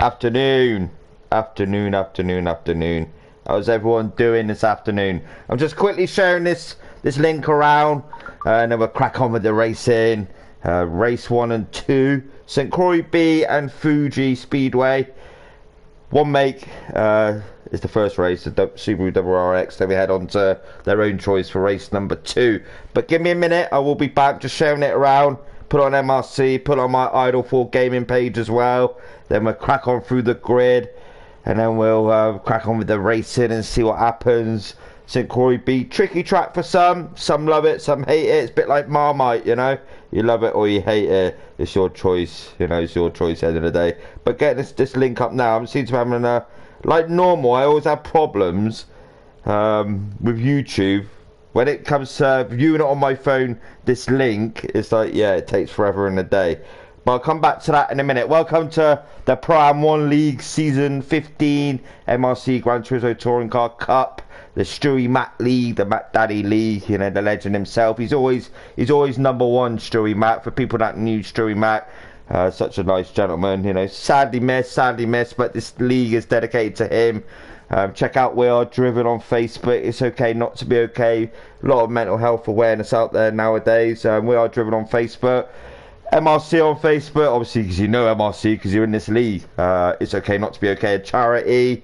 Afternoon. How's everyone doing this afternoon? I'm just quickly sharing this link around, and then we'll crack on with the racing. Race 1 and 2, St. Croix B and Fuji Speedway. One make is the first race, the Subaru WRX. Then we head on to their own choice for race number 2. But give me a minute, I will be back, just sharing it around. Put on MRC, put on my Idle 4 gaming page as well. Then we'll crack on through the grid, and then we'll crack on with the racing and see what happens. St. Croix B, tricky track for some love it, some hate it. It's a bit like Marmite, you know, you love it or you hate it. It's your choice, you know, it's your choice at the end of the day. But get this link up now. I'm seeing to having like normal, I always have problems with YouTube. When it comes to viewing it on my phone, this link, it's like, yeah, it takes forever in a day. But I'll come back to that in a minute. Welcome to the ProAm1 League Season 15 MRC Gran Turismo Touring Car Cup. The Stewie Mac League, the Mac Daddy League, you know, the legend himself. He's always number one, Stewie Mac. For people that knew Stewie Mac, such a nice gentleman, you know. Sadly missed, but this league is dedicated to him. Check out We Are Driven on Facebook. It's okay not to be okay. A lot of mental health awareness out there nowadays. We Are Driven on Facebook. MRC on Facebook, obviously, because you know MRC because you're in this league. It's okay not to be okay. A charity,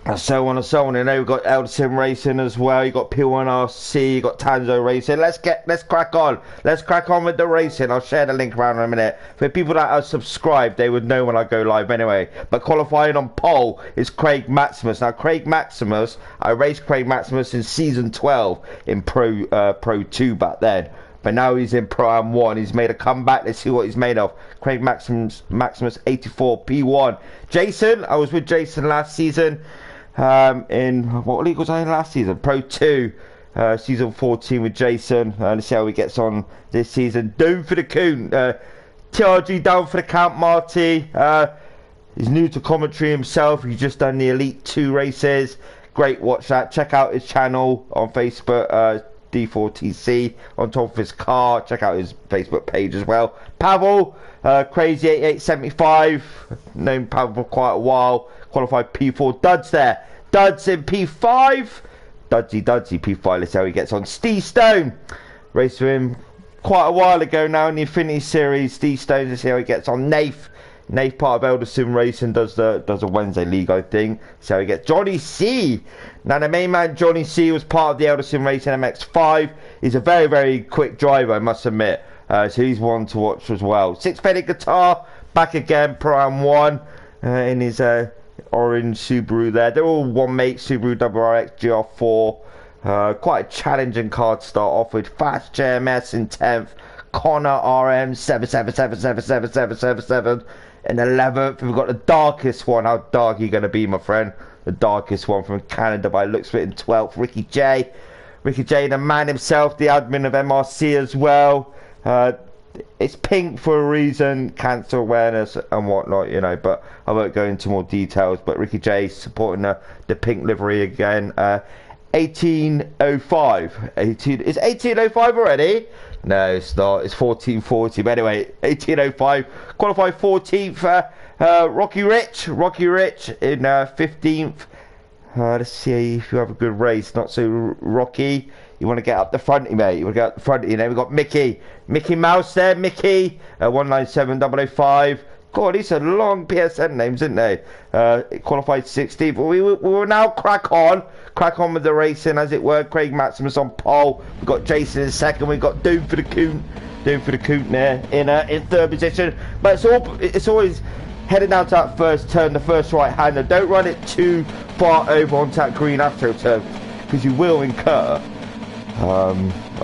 and so on and so on. And now we've got Elderson Racing as well. You got P1RC, you got Tanzo Racing. Let's crack on. Let's crack on with the racing. I'll share the link around in a minute. For people that are subscribed, they would know when I go live anyway. But qualifying on pole is Craig Maximus. Now, Craig Maximus, I raced Craig Maximus in season 12 in Pro 2 back then. But now he's in ProAm1. He's made a comeback. Let's see what he's made of. Craig Maximus 84 P1. Jason, I was with Jason last season. In what league was I in last season? Pro 2. Season 14 with Jason. Let's see how he gets on this season. Down for the Coon. TRG down for the Count Marty. He's new to commentary himself. He's just done the Elite 2 races. Great, watch that. Check out his channel on Facebook. D4TC on top of his car. Check out his Facebook page as well. Pavel, Crazy 8875, known Pavel for quite a while. Qualified P4. Duds there. Duds in P5. Dudsy P5. Let's see how he gets on. Steve Stone, raced with him quite a while ago now in the Infinity Series. Steve Stone, let's see how he gets on. Nath, part of Elderson Racing, does a Wednesday league, I think. So he gets Johnny C. Now the main man Johnny C was part of the Elderson Racing MX5. He's a very, very quick driver, I must admit. So he's one to watch as well. Six-pedal guitar, back again, ProAm1 in his orange Subaru there. They're all one mate, Subaru WRX GR4. Quite a challenging car to start off with. Fast JMS in 10th. Connor RM 777777777 in 11th. We've got the darkest one. How dark are you going to be, my friend? The darkest one from Canada by looks of it in 12th. Ricky J, the man himself, the admin of MRC as well. It's pink for a reason, cancer awareness and whatnot, you know, but I won't go into more details. But Ricky J supporting the pink livery again. 1805. Is 1805 already? No, it's not. It's 1440. But anyway, 1805. Qualified 14th. Rocky Rich in 15th. Let's see if you have a good race. Not so rocky. You want to get up the fronty, mate. You want to get up the fronty. Then we've got Mickey Mouse there. Mickey 197005. God, these are long PSN names, isn't they? Qualified 16th. But we will now crack on with the racing, as it were. Craig Maximus on pole. We've got Jason in second. We've got Doom for the Coon there in third position. But it's always heading down to that first turn, the first right-hander. Don't run it too far over onto that green after turn, because you will incur a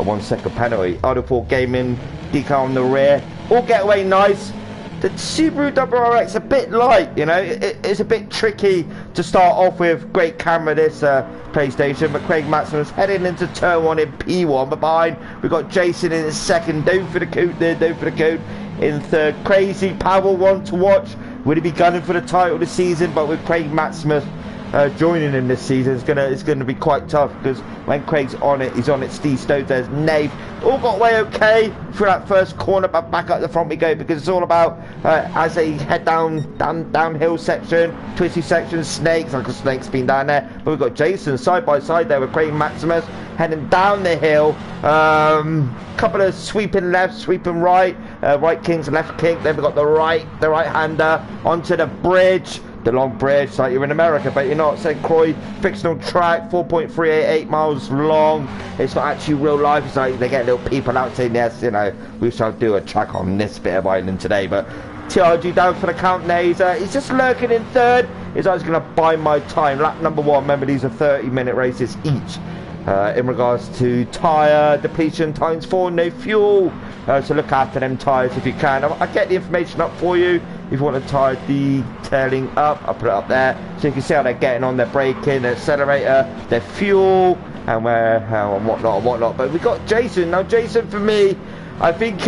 1 second penalty. Idle 4 Gaming decal on the rear. All get away nice. The Subaru WRX a bit light, you know. It's a bit tricky to start off with. Great camera this PlayStation, but Craig Maximus heading into turn 1 in P1. But behind we've got Jason in his second. Down for the Coot in third. Crazy Pavel, one to watch. Would he be gunning for the title this season? But with Craig Maximus joining in this season is gonna be quite tough, because when Craig's on it, he's on it. Steve Stowe, there's Nave, all got away okay through that first corner, but back up the front we go, because it's all about as they head downhill section, twisty section, snakes, like a snake's been down there. But we've got Jason side by side there with Craig Maximus heading down the hill. Couple of sweeping left, sweeping right, right kings, left king. Then we've got the right hander onto the bridge. The long bridge, like you're in America, but you're not. St. Croix fictional track, 4.388 miles long. It's not actually real life. It's like they get little people out saying, yes, you know, we shall do a track on this bit of island today. But TRG down for the count now. He's just lurking in third. He's always going to buy my time. Lap number 1, remember these are 30-minute races each. In regards to tyre depletion times 4, no fuel. So look after them tyres if you can. I'll get the information up for you. If you want a tyre detailing up, I'll put it up there, so you can see how they're getting on, their braking, their accelerator, their fuel, and whatnot. But we've got Jason. Now Jason, for me, I think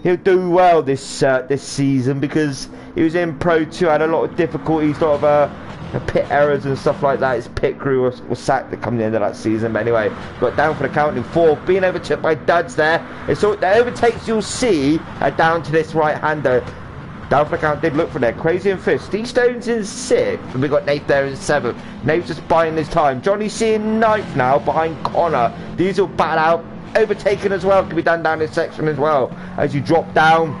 he'll do well this season, because he was in Pro 2, had a lot of difficulties, sort of pit errors and stuff like that. His pit crew was sacked at coming the end of that season. But anyway, got down for the count in 4th, being overtook by Duds there. And so the overtakes you'll see are down to this right-hander. Down for the count did look for there. Crazy in 5th. Steve Stone's in 6th. And we got Nate there in 7th. Nate's just buying his time. Johnny C in 9th now, behind Connor. These will battle out. Overtaken as well. Can be done down this section as well. As you drop down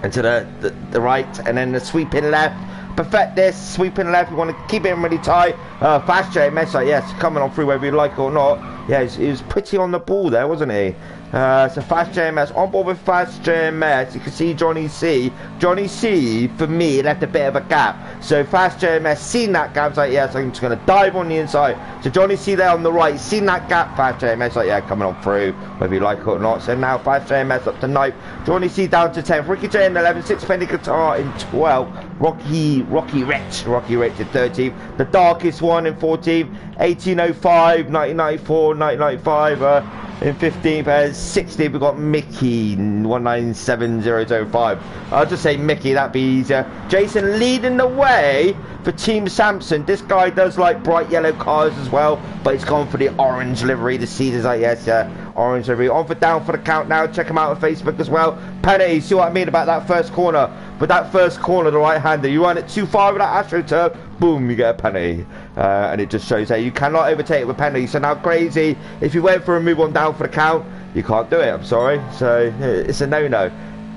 into the right, and then the sweeping left. Perfect this, sweeping left. We want to keep it really tight. Fast JMS, like, yes, coming on through whether you like it or not. Yeah, he was pretty on the ball there, wasn't he? So Fast JMS, on board with Fast JMS. You can see Johnny C. Johnny C, for me, left a bit of a gap. So Fast JMS seen that gap, like, yes, I'm just going to dive on the inside. So Johnny C there on the right, seen that gap. Fast JMS, like, yeah, coming on through whether you like it or not. So now Fast JMS up to 9th. Johnny C down to 10th. Ricky J in 11th. Sixpenny Guitar in 12th. Rocky Rich in 13th. The Darkest One in 14th. 1805, 1994, 1995. In 15th, 16th, we've got Mickey, 197005. I'll just say Mickey, that'd be easier. Jason leading the way for Team Samson. This guy does like bright yellow cars as well, but he's gone for the orange livery. The season's like, yes, orange livery. On for down for the count now. Check him out on Facebook as well. Penny, see what I mean about that first corner? With that first corner, the right-hander, you run it too far with that AstroTurf, boom, you get a penalty. And it just shows that you cannot overtake it with penalty. So now Crazy, if you went for a move on down for the count, you can't do it, I'm sorry. So it's a no-no.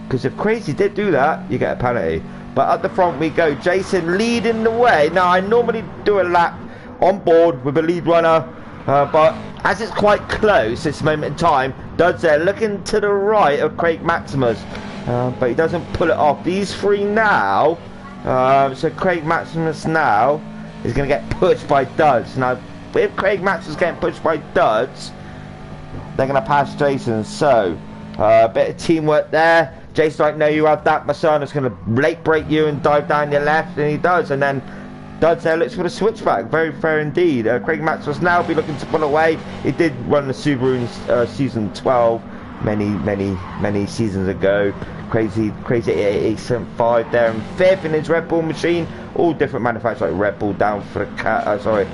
Because if Crazy did do that, you get a penalty. But at the front we go. Jason leading the way. Now, I normally do a lap on board with a lead runner. But as it's quite close, this moment in time, Dud's there looking to the right of Craig Maximus. But he doesn't pull it off. These three now, so Craig Maximus now is going to get pushed by Duds. Now, if Craig Maximus getting pushed by Duds, they're going to pass Jason. So, a bit of teamwork there. Jason's like, no, you have that. My son is going to late break you and dive down your left, and he does. And then Duds there looks for the switchback. Very fair indeed. Craig Maximus now be looking to pull away. He did run the Subaru in season 12 many seasons ago. Crazy 8875 there in 5th in his Red Bull machine. All different manufacturers like Red Bull down for the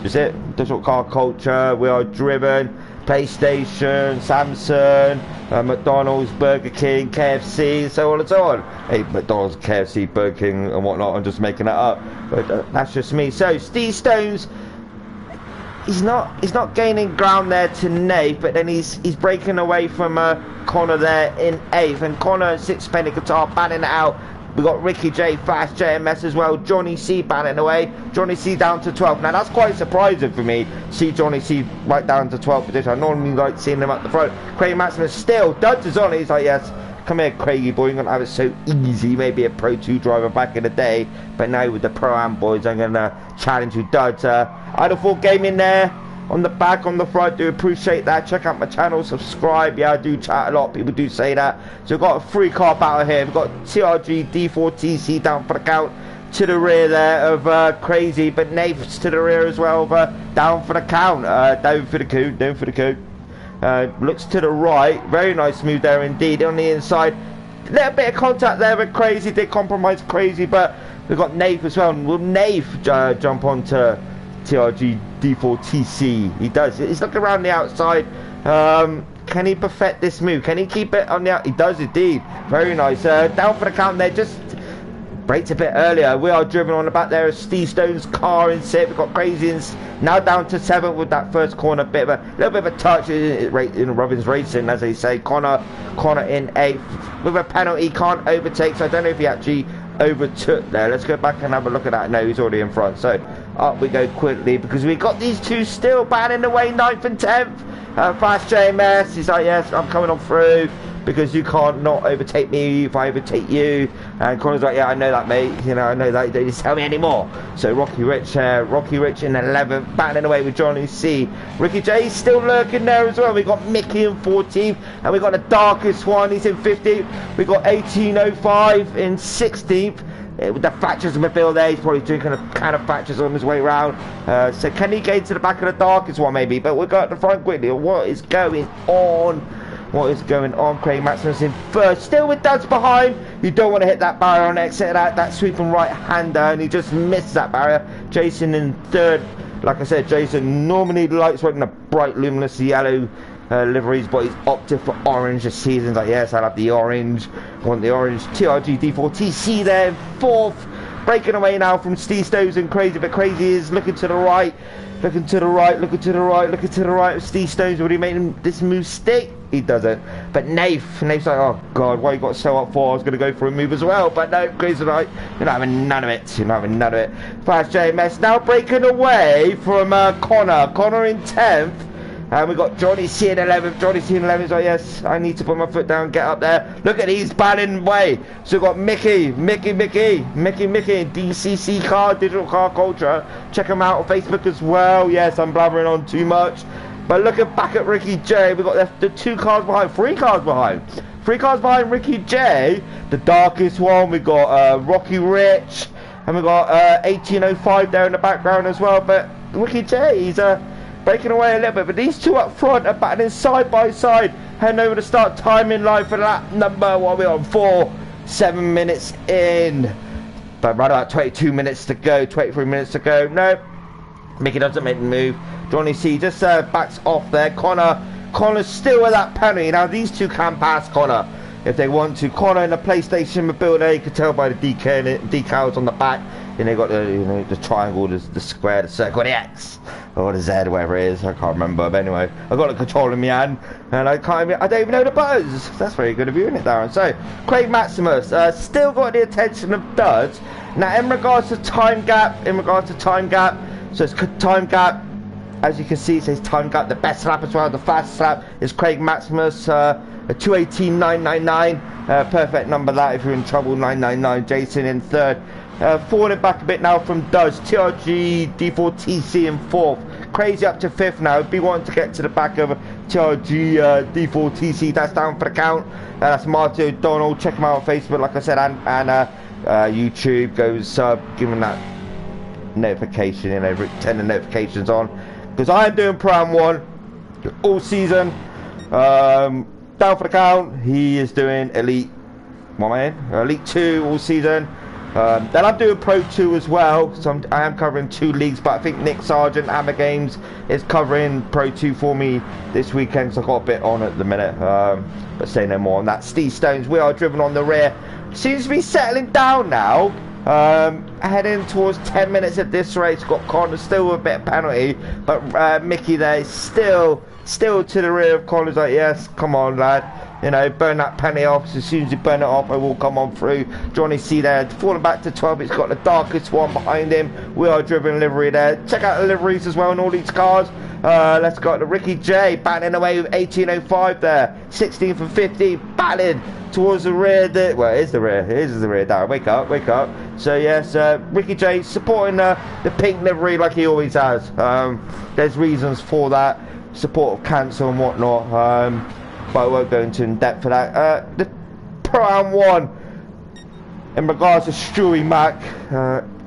is it Digital Car Culture, We Are Driven, PlayStation, Samsung, McDonald's, Burger King, KFC, so on and so on. Hey, McDonald's, KFC, Burger King and whatnot, I'm just making that up, but that's just me. So Steve Stones, he's not gaining ground there to Nate, but then he's breaking away from Connor there in 8th, and Connor and Sixpenny Guitar batting it out. We got Ricky J, Fast JMS as well. Johnny C batting away. Johnny C down to 12th. Now that's quite surprising for me. See Johnny C right down to 12th position. I normally like seeing him at the front. Craig Maximus still. Duds is on it. He's like, yes, come here, Craigie boy. You're gonna have it so easy. Maybe a Pro 2 driver back in the day, but now with the Pro-Am boys, I'm gonna challenge you, Duds. Idle Thought Gaming there. On the back, on the front, do appreciate that. Check out my channel, subscribe. Yeah, I do chat a lot, people do say that. So we've got a 3-car battle here. We've got TRG D4TC down for the count, to the rear there of Crazy, but Nate's to the rear as well, down for the count, down for the coup. Looks to the right, very nice move there indeed. On the inside, little bit of contact there with Crazy, did compromise Crazy, but we've got Nath as well. Will Nath jump onto TRG D4TC? He does. He's looking around the outside. Can he perfect this move? Can he keep it on the out? He does indeed. Very nice. Down for the count there. Just braked a bit earlier. We are driven on the back there of Steve Stone's car in 6th. We've got Crazy now down to 7th with that first corner. Little bit of a touch in Robin's Racing, as they say. Connor in 8th with a penalty. Can't overtake. So I don't know if he actually overtook there. Let's go back and have a look at that. No, he's already in front. So up we go quickly because we got these two still batting away, 9th and 10th. Fast JMS, he's like, yes, I'm coming on through because you can't not overtake me if I overtake you. And Connor's like, yeah, I know that, mate. You know, I know that. You don't need to tell me anymore. So Rocky Rich in 11th, battling away with Johnny C. Ricky J still lurking there as well. We got Mickey in 14th, and we got the darkest one. He's in 15th. We got 1805 in 16th. With the fractures in the bill there, he's probably drinking a can of fractures on his way around. So can he get to the back of the darkest one maybe? But we'll go at the front quickly. What is going on? What is going on? Craig Maximus in 1st, still with Duds behind. You don't want to hit that barrier on exit that sweeping right hander, and he just missed that barrier. Jason in 3rd. Like I said, Jason normally likes wearing the bright luminous yellow liveries, but he's opted for orange this season. He's like, yes, I'll have the orange. I want the orange. TRG D4TC there in 4th, breaking away now from Steve Stones and Crazy, but Crazy is looking to the right, looking to the right, looking to the right, looking to the right of Steve Stones. Would he make this move stick? He doesn't. But Nath's like, oh god, why you got so up for? I was going to go for a move as well, but no, Crazy like, you're not having none of it. You're not having none of it. Fast JMS now breaking away from Connor in 10th. And we got Johnny C in 11th. Johnny C in 11th is like, yes, I need to put my foot down, get up there. Look at these batting way. So we've got Mickey, DCC car, digital car culture. Check them out on Facebook as well. Yes, I'm blabbering on too much. But looking back at Ricky J, we've got the 2 cars behind, 3 cars behind. 3 cars behind Ricky J, the darkest one. We've got Rocky Rich, and we've got 1805 there in the background as well. But Ricky J, he's breaking away a little bit, but these 2 up front are battling side by side, heading over to start timing line for lap number, what are we on, 7 minutes in, but right about 22 minutes to go, 23 minutes to go. No, Mickey doesn't make the move. Johnny C just backs off there. Connor's still with that penalty. Now these 2 can pass Connor if they want to. Connor in the PlayStation build there, you can tell by the decals on the back. And they got the the triangle, the square, the circle, the X, or the Z, whatever it is. I can't remember. But anyway, I got the control in my hand, and I don't even know the buttons. That's very good of you, isn't it, Darren? So Craig Maximus still got the attention of Duds. Now in regards to time gap, so it's time gap. As you can see, it says time gap. The best lap as well, the fastest lap is Craig Maximus. A 2:18.999, perfect number that if you're in trouble. 999. Jason in 3rd. Falling back a bit now from Duds. TRG D4TC in 4th. Crazy up to 5th now. Be wanting to get to the back of TRG D4TC. That's down for the count. That's Marty O'Donnell. Check him out on Facebook, like I said, and YouTube. Goes sub, give him that notification, turn the notifications on, because I am doing ProAm1 all season. Down for the count. He is doing Elite 2 all season. Then I'm doing Pro 2 as well, so I am covering 2 leagues, but I think Nick Sargent, Hammer Games, is covering Pro 2 for me this weekend, so I've got a bit on at the minute, but say no more on that. Steve Stones, we are driven on the rear. Seems to be settling down now, heading towards 10 minutes at this race. Got Connor still with a bit of penalty, but Mickey there is still to the rear of Connor's like, yes, come on lad, you know, burn that penny off. As soon as you burn it off, I will come on through. Johnny C there, falling back to 12. It's got the darkest one behind him. We are driven livery there. Check out the liveries as well in all these cars. Let's go to Ricky J, battling away with 1805 there. 16th and 15th, battling towards the rear. Well, it is the rear. It is the rear. Darren, wake up, wake up. So yes, Ricky J supporting the pink livery like he always has. There's reasons for that. Support of cancer and whatnot, but I won't go into in depth for that. The ProAm1, in regards to Stewie Mac,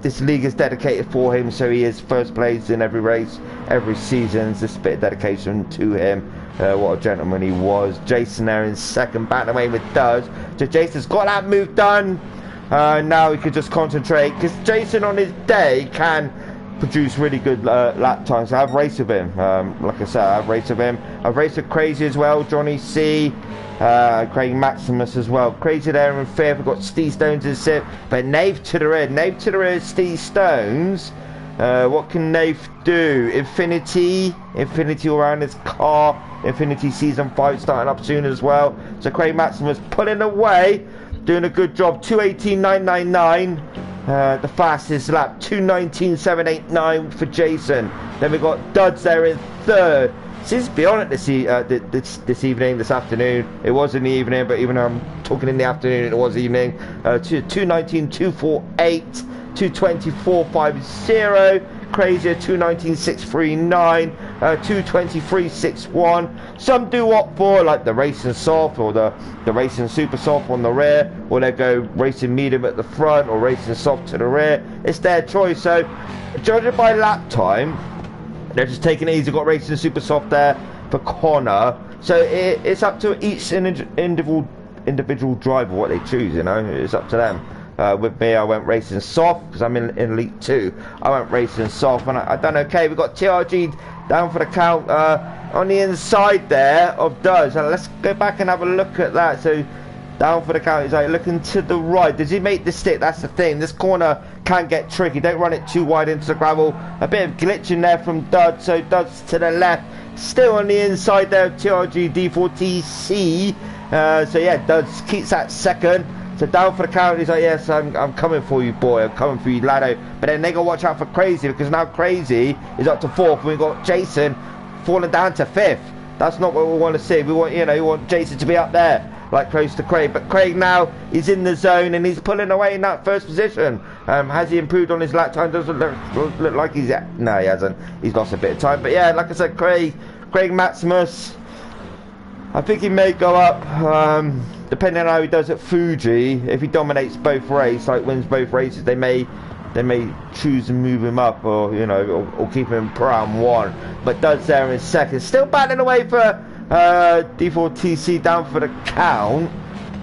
this league is dedicated for him, so he is first place in every race, every season. It's a bit of dedication to him. What a gentleman he was. Jason there in second, back away with Duz. So Jason's got that move done. Now he could just concentrate, because Jason on his day can produce really good lap times. I've raced with him. Like I said, I've raced with him. I've raced with Crazy as well, Johnny C, Craig Maximus as well. Crazy there in fifth. We've got Steve Stones in sixth, but Nave to the rear. Nave to the rear, Steve Stones. What can Nave do? Infinity all around his car. Infinity Season 5 starting up soon as well. So Craig Maximus pulling away, doing a good job. 2:18.999. The fastest lap, 2:19.789 for Jason. Then we got Duds there in third. Since beyond it this evening, this afternoon. It was in the evening, but even though I'm talking in the afternoon, it was evening. 2:19.248, 2:24.50. Crazier 2:19.639, 2:23.61. Some do opt for like the racing soft or the racing super soft on the rear, or they go racing medium at the front or racing soft to the rear. It's their choice. So judging by lap time, they're just taking it easy. Got racing super soft there for Connor. So it's up to each individual driver what they choose. You know, it's up to them. With me, I went racing soft because I'm in Elite 2. I went racing soft and I done okay. We've got TRG down for the count on the inside there of Duz. So let's go back and have a look at that. So down for the count, he's like looking to the right. Does he make the stick? That's the thing. This corner can get tricky. Don't run it too wide into the gravel. A bit of glitching there from Duz. So Duz to the left. Still on the inside there of TRG D4TC. So yeah, Duz keeps that second. So down for the count, he's like, yes, I'm coming for you, boy. I'm coming for you, Lado. But then they got to watch out for Crazy, because now Crazy is up to fourth. We've got Jason falling down to fifth. That's not what we want to see. We want, we want Jason to be up there, like close to Craig. But Craig now is in the zone and he's pulling away in that first position. Has he improved on his lap time? Doesn't look like he's... No, he hasn't. He's lost a bit of time. But yeah, like I said, Craig Maximus, I think he may go up. Depending on how he does at Fuji, if he dominates both races, like wins both races, they may choose to move him up, or or keep him ProAm1. But Dud's there in second, still battling away for D4TC down for the count.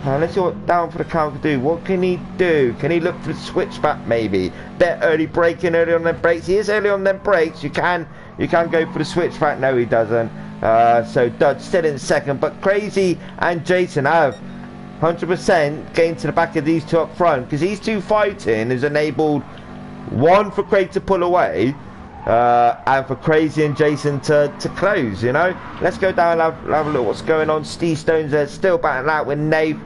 Let's see what down for the count can do. What can he do? Can he look for the switchback maybe? Bit early braking, early on them brakes. He is early on them brakes. You can go for the switchback. No, he doesn't. So Dud still in second, but Crazy and Jason have 100% gained to the back of these two up front, because these two fighting has enabled one for Craig to pull away and for Crazy and Jason to close. Let's go down and have a look what's going on. Steve Stones there still battling out with Nave.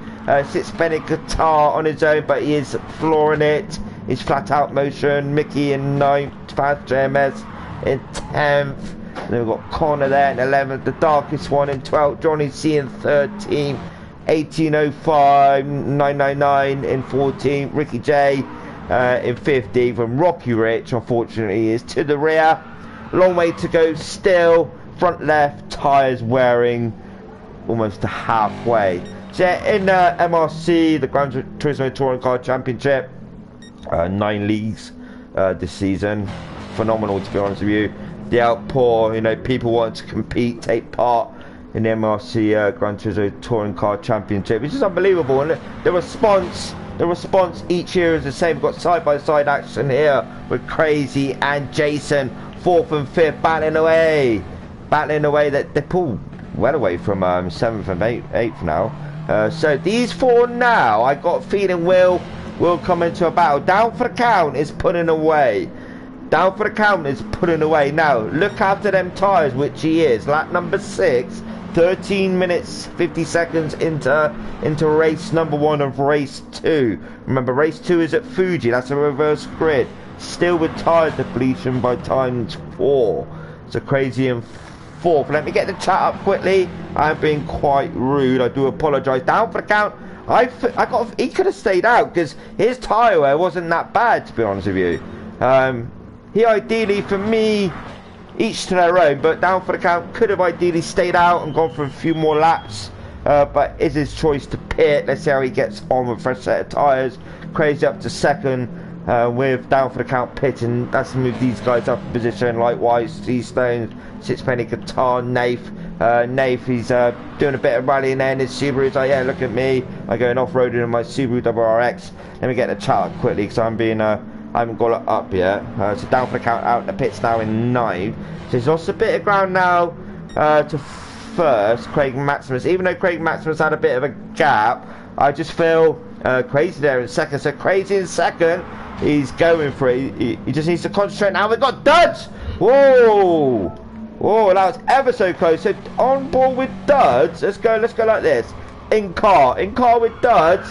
Sits Bennett guitar on his own, but he is flooring it. He's flat out motion. Mickey in 9th, Fast JMS in 10th. Then we've got Connor there in 11th, the darkest one in 12th, Johnny C in 13th, 1805.999 in 14th, Ricky J in 15th, and Rocky Rich unfortunately is to the rear. Long way to go still. Front left tyres wearing almost to halfway. So yeah, in MRC, the Gran Turismo Touring Car Championship, 9 leagues this season. Phenomenal, to be honest with you. The outpour, people want to compete, take part in the MRC Gran Turismo Touring Car Championship, which is unbelievable. And the response each year is the same. We've got side-by-side action here with Crazy and Jason, 4th and 5th, battling away. That they pull well away from 7th and 8th now. So these 4 now, I got a feeling will come into a battle. Down for the count is putting away. Down for the count is putting away. Now, look after them tyres, which he is. Lap number 6, 13 minutes, 50 seconds into race number 1 of race 2. Remember, race 2 is at Fuji. That's a reverse grid. Still with tyre depletion by times 4. So Crazy in 4th. Let me get the chat up quickly. I'm being quite rude. I do apologise. Down for the count. He could have stayed out because his tyre wear wasn't that bad, to be honest with you. He ideally, for me, each to their own, but down for the count, could have ideally stayed out and gone for a few more laps, but it's his choice to pit. Let's see how he gets on with a fresh set of tyres. Crazy up to second, with down for the count pit, and that's to move these guys up in position. Likewise, Stones, Sixpenny Guitar, Nath. Nath, he's doing a bit of rallying there in his Subaru. Like, yeah, look at me. I'm going off-roading in my Subaru WRX. Let me get the chat up quickly because I'm being, I haven't got it up yet. So down for the count out in the pits now in 9. So he's lost a bit of ground now to first, Craig Maximus. Even though Craig Maximus had a bit of a gap, I just feel Crazy there in second. So Crazy in second. He's going for it. He just needs to concentrate now. We've got Duds! Whoa! Whoa, that was ever so close. So on board with Duds. Let's go like this. In car with Duds.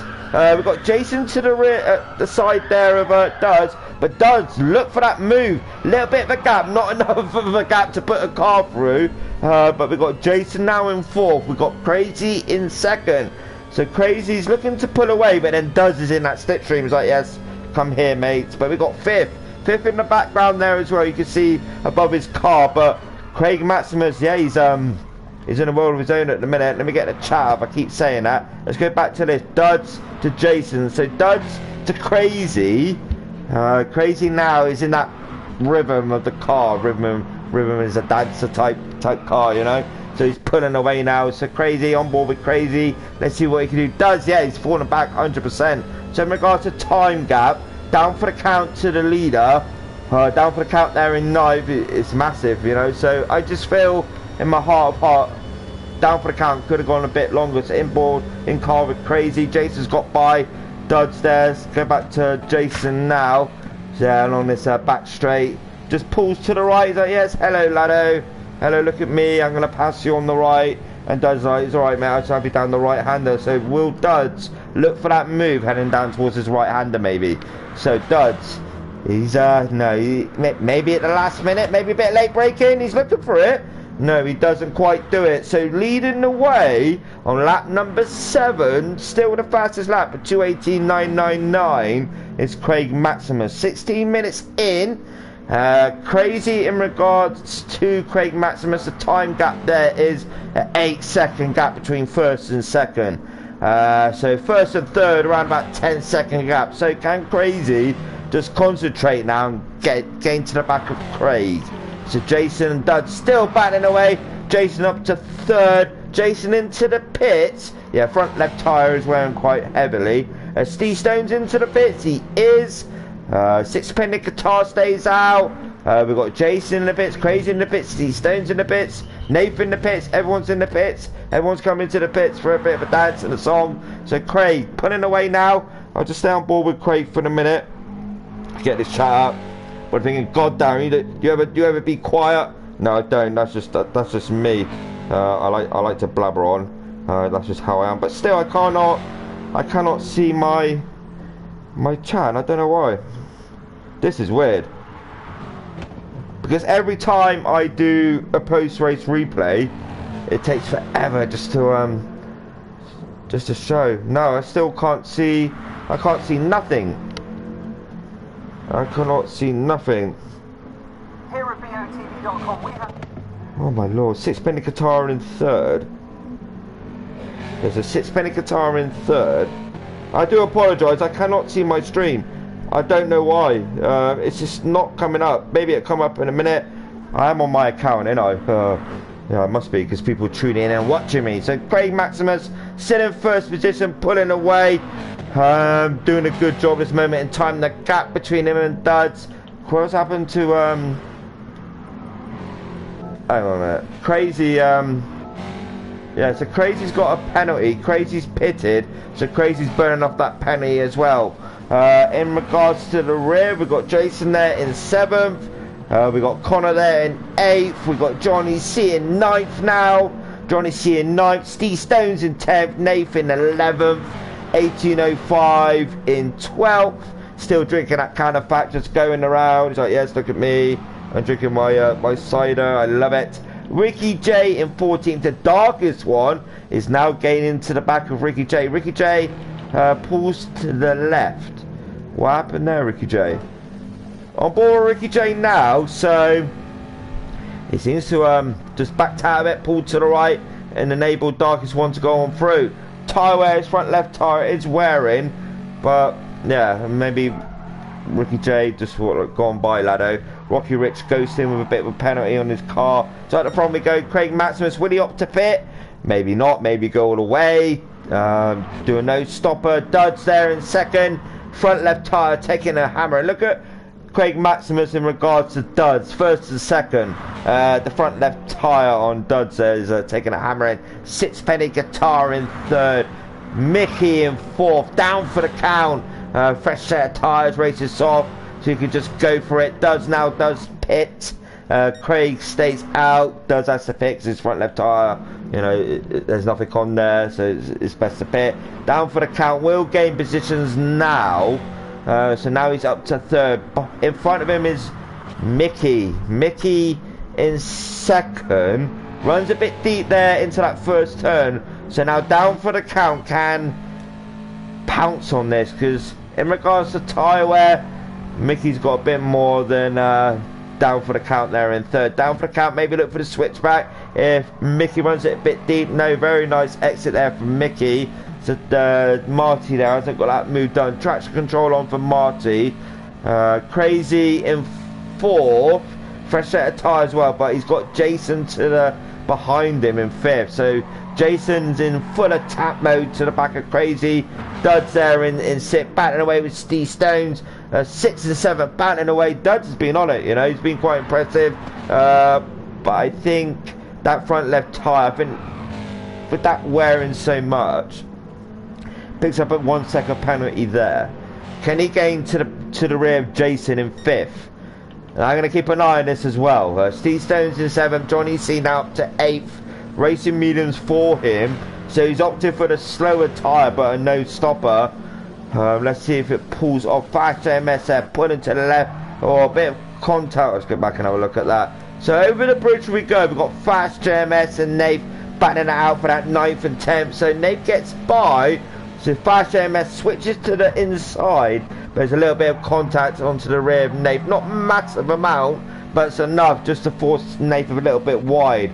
We've got Jason to the rear, the side there of Duds. But Duds, look for that move. Little bit of a gap, not enough of a gap to put a car through. But we've got Jason now in fourth. We've got Crazy in second. So Crazy's looking to pull away, but then Duds is in that slipstream. He's like, yes, come here, mates. But we've got fifth in the background there as well. You can see above his car. But Craig Maximus, yeah, he's in a world of his own at the minute. Let me get the chat up. I keep saying that. Let's go back to this. Duds to Jason. So Duds to Crazy. Crazy now is in that rhythm of the car. Rhythm is a dancer type car, you know. So he's pulling away now. So Crazy on board with Crazy. Let's see what he can do. Duds, yeah, he's falling back 100%. So in regards to time gap, down for the count to the leader. Down for the count there in 9th. It's massive, you know. So I just feel in my heart of heart, down for the count could have gone a bit longer. So inboard in car with Crazy. Jason's got by Duds there. Let's go back to Jason now. So along this back straight, just pulls to the right. He's like, yes, hello laddo, hello, look at me, I'm gonna pass you on the right. And Duds like, it's alright mate, I'll just have you down the right hander. So will Duds look for that move heading down towards his right hander maybe? So Duds, he's maybe at the last minute, maybe a bit late braking, he's looking for it. No, he doesn't quite do it. So leading the way on lap number 7, still the fastest lap at 2:18.999 is Craig Maximus. 16 minutes in. Crazy in regards to Craig Maximus, the time gap there is an 8-second gap between first and second. So first and third around about 10-second gap. So can Crazy just concentrate now and gain to the back of Craig? So Jason and Duds still battling away. Jason up to third. Jason into the pits. Yeah, front left tyre is wearing quite heavily. Steve Stone's into the pits. He is. Sixpenny Guitar stays out. We've got Jason in the pits, Crazy in the pits, Steve Stone's in the pits, Nathan in the pits, everyone's in the pits. Everyone's coming to the pits for a bit of a dance and a song. So Craig pulling away now. I'll just stay on board with Craig for a minute. Get this chat up. But I'm thinking, God damn, do you ever be quiet? No, I don't. That's just me. I like to blabber on. That's just how I am. But still, I cannot see my chat. I don't know why. This is weird. Because every time I do a post-race replay, it takes forever just to show. No, I still can't see. I can't see nothing. I cannot see nothing. Here at BOTV.com we have... Oh my lord, Sixpenny Guitar in third. There's a Sixpenny Guitar in third. I do apologise, I cannot see my stream. I don't know why. It's just not coming up. Maybe it'll come up in a minute. I am on my account, ain't I? Yeah, it must be because people tuning in and watching me. So Craig Maximus still in first position, pulling away. Doing a good job this moment in time. The gap between him and Duds. What's happened to hang on a minute. Crazy yeah, so Crazy's got a penalty. Crazy's pitted, so Crazy's burning off that penalty as well. In regards to the rear, we've got Jason there in 7th. We've got Connor there in 8th. We've got Johnny C in 9th now. Johnny C in 9th. Steve Stone's in 10th. Nathan 11th. 1805 in 12th. Still drinking that counterfact, just going around. He's like, yes, look at me. I'm drinking my cider. I love it. Ricky J in 14th. The darkest one is now gaining to the back of Ricky J. Ricky J pulls to the left. What happened there, Ricky J? On board with Ricky J now, so he seems to just backed out of it, pulled to the right, and enabled darkest one to go on through. Tyre wear, his front left tyre is wearing, but yeah, maybe Ricky J just gone by Lado. Rocky Rich goes in with a bit of a penalty on his car. So at the front we go. Craig Maximus, will he opt to pit? Maybe not, maybe go all the way. Do a no stopper. Duds there in second. Front left tyre taking a hammer. Look at Craig Maximus in regards to Duds. First to second. The front left tyre on Duds there is taking a hammer in. Sixpenny Guitar in third. Mickey in fourth. Down for the count. Fresh set of tyres, races soft, so you can just go for it. Duds now does pit. Craig stays out. Duds has to fix his front left tyre. You know, there's nothing on there, so it's best to pit. Down for the count. Will gain positions now. So now he's up to third. In front of him is Mickey. Mickey in second. Runs a bit deep there into that first turn. So now down for the count can pounce on this, because in regards to tyre wear, Mickey's got a bit more than down for the count there in third. Down for the count, maybe look for the switchback if Mickey runs it a bit deep. No, very nice exit there from Mickey. So Marty there hasn't got that move done. Traction control on for Marty. Crazy in fourth. Fresh set of tyres as well, but he's got Jason to the behind him in fifth. So Jason's in full attack mode to the back of Crazy. Duds there in sixth, battling away with Steve Stones. 6th and 7th, battling away. Duds has been on it, you know, he's been quite impressive. But I think that front left tyre, I think with that wearing so much, picks up a 1 second penalty there. Can he gain to the rear of Jason in 5th? And I'm going to keep an eye on this as well. Steve Stones in 7th, Johnny C now up to 8th. Racing mediums for him, so he's opted for the slower tyre but a no stopper. Let's see if it pulls off. Fast JMS there, pulling to the left. Oh, a bit of contact. Let's go back and have a look at that. So over the bridge we go. We've got Fast JMS and Nate batting it out for that 9th and 10th. So Nate gets by. So Fast JMS switches to the inside. But there's a little bit of contact onto the rear of Nate. Not massive amount, but it's enough just to force Nate a little bit wide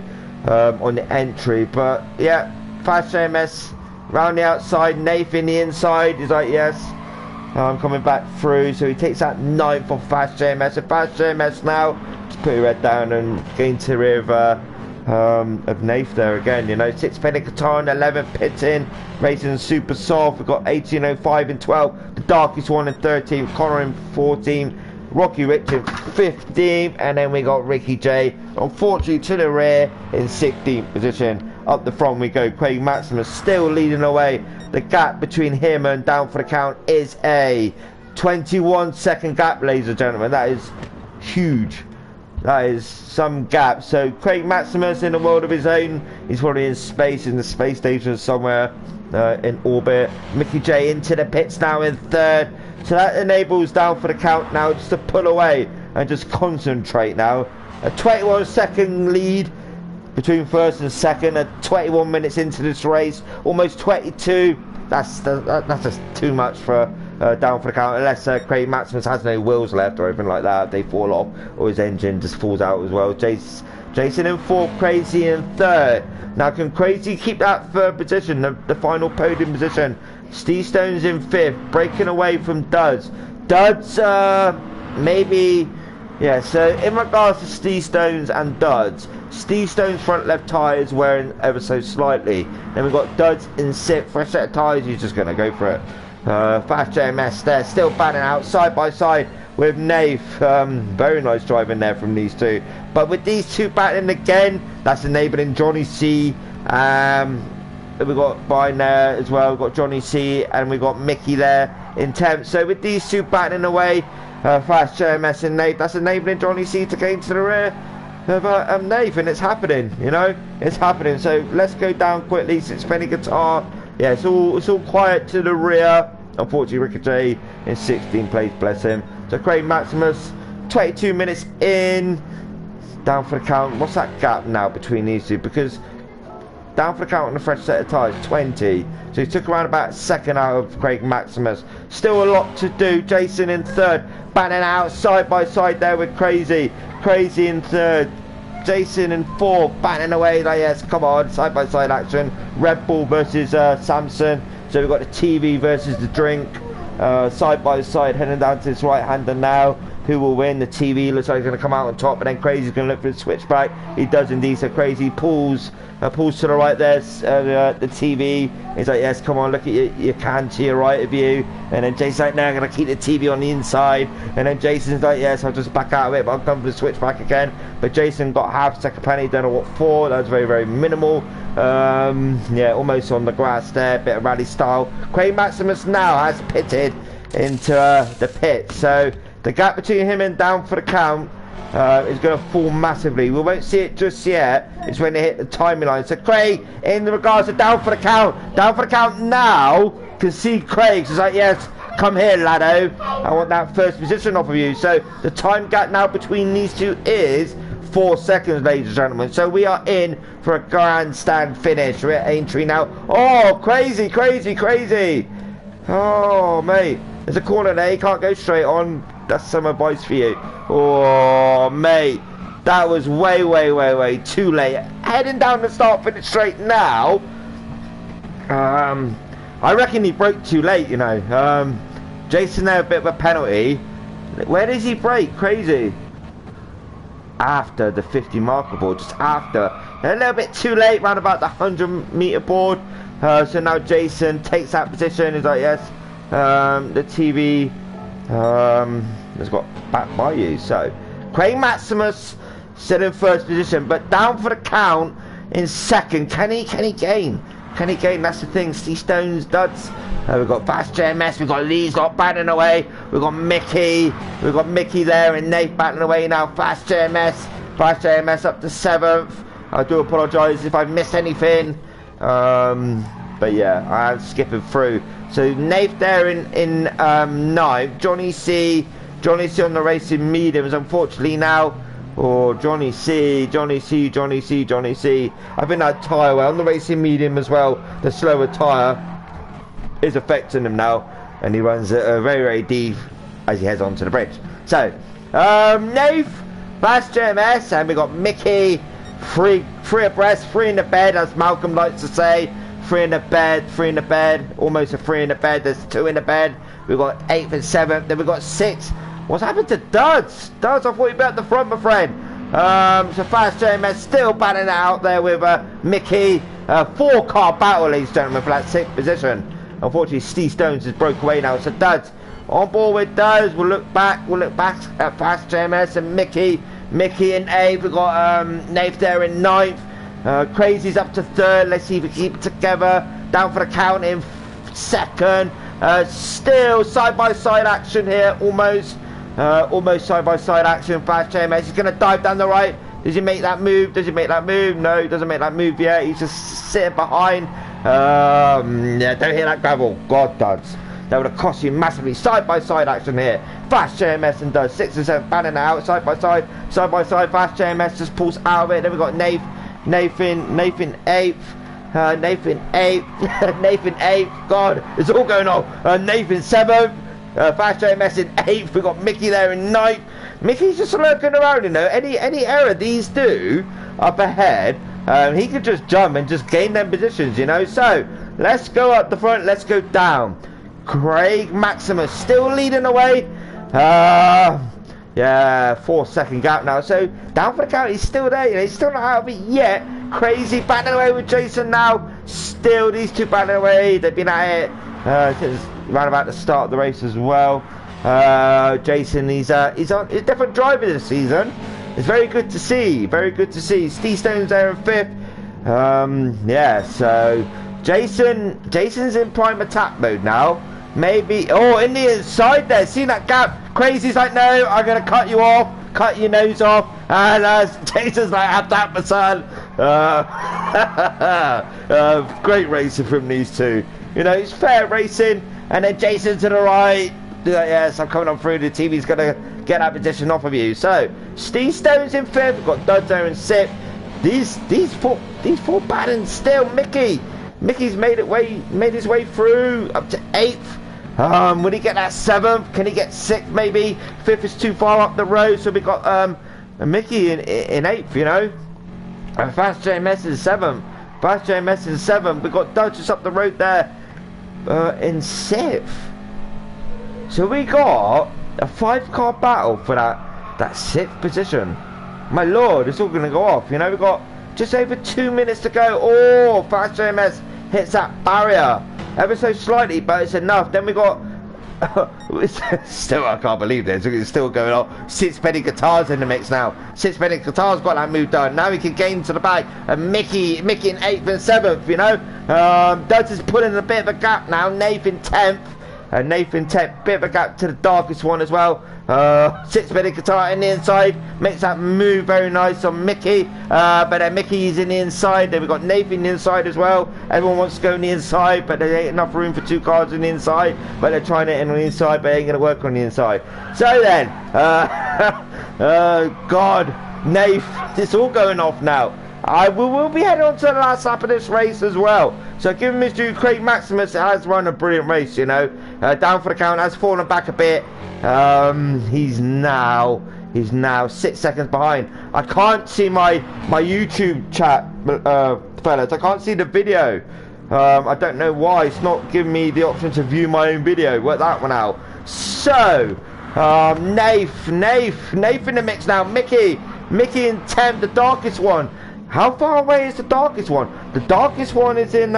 on the entry. But yeah, Fast JMS round the outside, Nathan the inside. He's like, yes, I'm coming back through. So he takes that 9th off Fast JMS. So Fast JMS now just put your head down and gain to the rear of Nath there again. You know, 6penny Guitar in 11th, pitting, racing super soft. We've got 1805 in 12th, the darkest one in 13th, Connor in 14th, Rocky Rich in 15th, and then we got Ricky J, unfortunately to the rear, in 16th position. Up the front we go. Craig Maximus still leading away. The gap between him and down for the count is a 21 second gap, ladies and gentlemen. That is huge. That is some gap. So Craig Maximus in a world of his own. He's probably in space, in the space station somewhere in orbit. Mickey J into the pits now in 3rd. So that enables down for the count now just to pull away and just concentrate now. A 21 second lead between 1st and 2nd at 21 minutes into this race. Almost 22. That's just too much for down for the count, unless Craig Maximus has no wheels left or anything like that. They fall off, or his engine just falls out as well. Jason in 4th, Crazy in 3rd. Now can Crazy keep that 3rd position, the final podium position? Steve Stone's in 5th, breaking away from Duds. Duds, maybe, yeah. So in regards to Steve Stones and Duds, Steve Stone's front left tyre is wearing ever so slightly. Then we've got Duds in 6th, fresh set of tyres. He's just going to go for it. Fast JMS there, still batting out side by side with Nath. Very nice driving there from these two. But with these two battling again, that's enabling Johnny C. We've got Byne there as well. We've got Johnny C and we've got Mickey there in 10th. So with these two battling away, Fast JMS and Nath, that's enabling Johnny C to gain to the rear of Nath, and it's happening, you know, it's happening. So let's go down quickly. 6penny Guitar. Yeah, it's all quiet to the rear. Unfortunately, Ricky J in 16th place, bless him. So Craig Maximus, 22 minutes in, down for the count. What's that gap now between these two? Because down for the count on the fresh set of tyres, 20. So he took around about a second out of Craig Maximus. Still a lot to do. Jason in 3rd, batting out side by side there with Crazy. Crazy in 3rd. Jason in 4th, batting away. Like, yes, come on, side by side action. Red Bull versus Samson. So we've got the TV versus the drink. side by side, heading down to this right-hander now. Who will win? The TV looks like he's going to come out on top, and then Crazy's going to look for the switchback. He does indeed. So Crazy pulls to the right there. The TV. He's like, yes, come on, look at your can to your right of you. And then Jason's like, no, I'm going to keep the TV on the inside. And then Jason's like, yes, I'll just back out of it, but I'll come for the switchback again. But Jason got half a second penalty. Don't know what for. That was very, very minimal. Yeah, almost on the grass there. Bit of rally style. Craig Maximus now has pitted into the pit. So the gap between him and Down for the Count is going to fall massively. We won't see it just yet. It's when they hit the timing line. So Craig, in regards to Down for the Count now can see Craig. So it's like, yes, come here, laddo. I want that first position off of you. So the time gap now between these two is 4 seconds, ladies and gentlemen. So we are in for a grandstand finish. We're at Aintree now. Oh, crazy. Oh, mate. There's a corner there. You can't go straight on. That's some advice for you. Oh, mate. That was way too late. Heading down the start finish straight now. I reckon he broke too late, you know. Jason there, a bit of a penalty. Where does he break? Crazy. After the 50 marker board, just after. A little bit too late, round about the 100-meter board. So now Jason takes that position. He's like, yes, the TV has got back by you. So Craig Maximus still in first position, but Down for the Count in second. Can he gain? Can he gain? That's the thing. Steve Stones, Duds. We've got Fast JMS. We've got Lee's got battling away. We've got Mickey. We've got Mickey there and Nate battling away now. Fast JMS. Fast JMS up to 7th. I do apologise if I missed anything. But yeah, I'm skipping through. So Nate there in 9th. Johnny C on the racing mediums. Unfortunately now. Oh, Johnny C. I think that tyre well on the racing medium as well. The slower tyre is affecting him now, and he runs very deep as he heads onto the bridge. So, Nave, Fast JMS, and we got Mickey, three abreast, 3 in the bed, as Malcolm likes to say. 3 in the bed, almost a 3 in the bed. There's 2 in the bed. We've got 8th and 7th. Then we've got 6. What's happened to Duds? Duds, I thought you'd be at the front, my friend. So Fast JMS still battling it out there with Mickey. 4-car battle, ladies and gentlemen, for that 6th position. Unfortunately, Steve Stones has broke away now. So Duds on board with Duds. We'll look back at Fast JMS and Mickey. Mickey in 8th. We've got Nave there in 9th. Crazy's up to 3rd. Let's see if we keep it together. Down for the Count in 2nd. Still side-by-side action here, almost side-by-side action. Fast JMS, he's going to dive down the right. Does he make that move? No, he doesn't make that move yet. He's just sitting behind. Yeah, don't hit that gravel. God, Duds. That would have cost you massively. Side-by-side action here. Fast JMS and Duds. 6 and 7, banning out. Side-by-side. Fast JMS just pulls out of it. Then we've got Nathan 8th. Nathan 8th. Nathan 8th. God, it's all going on. Nathan 7th. Fast JMS in 8th. We've got Mickey there in 9th. Mickey's just lurking around, you know. Any error these do up ahead, he could just jump and just gain them positions, you know. So let's go up the front. Let's go down. Craig Maximus still leading away. Yeah, 4-second gap now. So Down for the Count, he's still there. You know, he's still not out of it yet. Crazy battling away with Jason now. Still these two battling away. They've been at it since around about the start of the race as well. Jason, he's a different driver this season. It's very good to see. Steve Stone's there in 5th. Yeah, so Jason's in prime attack mode now. Maybe, in the inside there, see that gap? Crazy's like, no, I'm going to cut you off, cut your nose off. And Jason's like, have that, my son. Great racing from these two. You know, it's fair racing. And then Jason to the right. Yes, I'm coming on through. The TV's going to get that position off of you. So, Steve Stone's in 5th. We've got Duds there in 6th. These four battling still. Mickey's made his way through up to 8th. Will he get that 7th? Can he get 6th maybe? 5th is too far up the road, so we got Mickey in 8th, you know. And Fast JMS is 7th. We got Duds just up the road there in 6th. So we got a 5-car battle for that 6th position. My lord, it's all going to go off. You know, we've got just over 2 minutes to go. Oh, Fast JMS hits that barrier ever so slightly, but it's enough. Then we got still, I can't believe this. It's still going on. Six-penny guitars in the mix now. Six-penny guitars got that move done. Now he can gain to the back. And Mickey in 8th and 7th. You know, Duds is pulling a bit of a gap now. Nathan 10th. Nathan 10th, bit of a gap to the darkest one as well. Six-penny guitar in the inside, makes that move very nice on Mickey. But then Mickey's in the inside. Then we've got Nathan in the inside as well. Everyone wants to go in the inside, but there ain't enough room for 2 cars in the inside. But they're trying it in on the inside, but it ain't going to work on the inside. So then, God, Nath, it's all going off now. We will be heading on to the last lap of this race as well. So give him his due. Craig Maximus has run a brilliant race, you know. Down for the count, has fallen back a bit. He's now 6 seconds behind. I can't see my YouTube chat, fellas. I can't see the video. I don't know why. It's not giving me the option to view my own video. Work that one out. So, Nath in the mix now. Mickey in 10th, the darkest one. How far away is the darkest one? The darkest one is in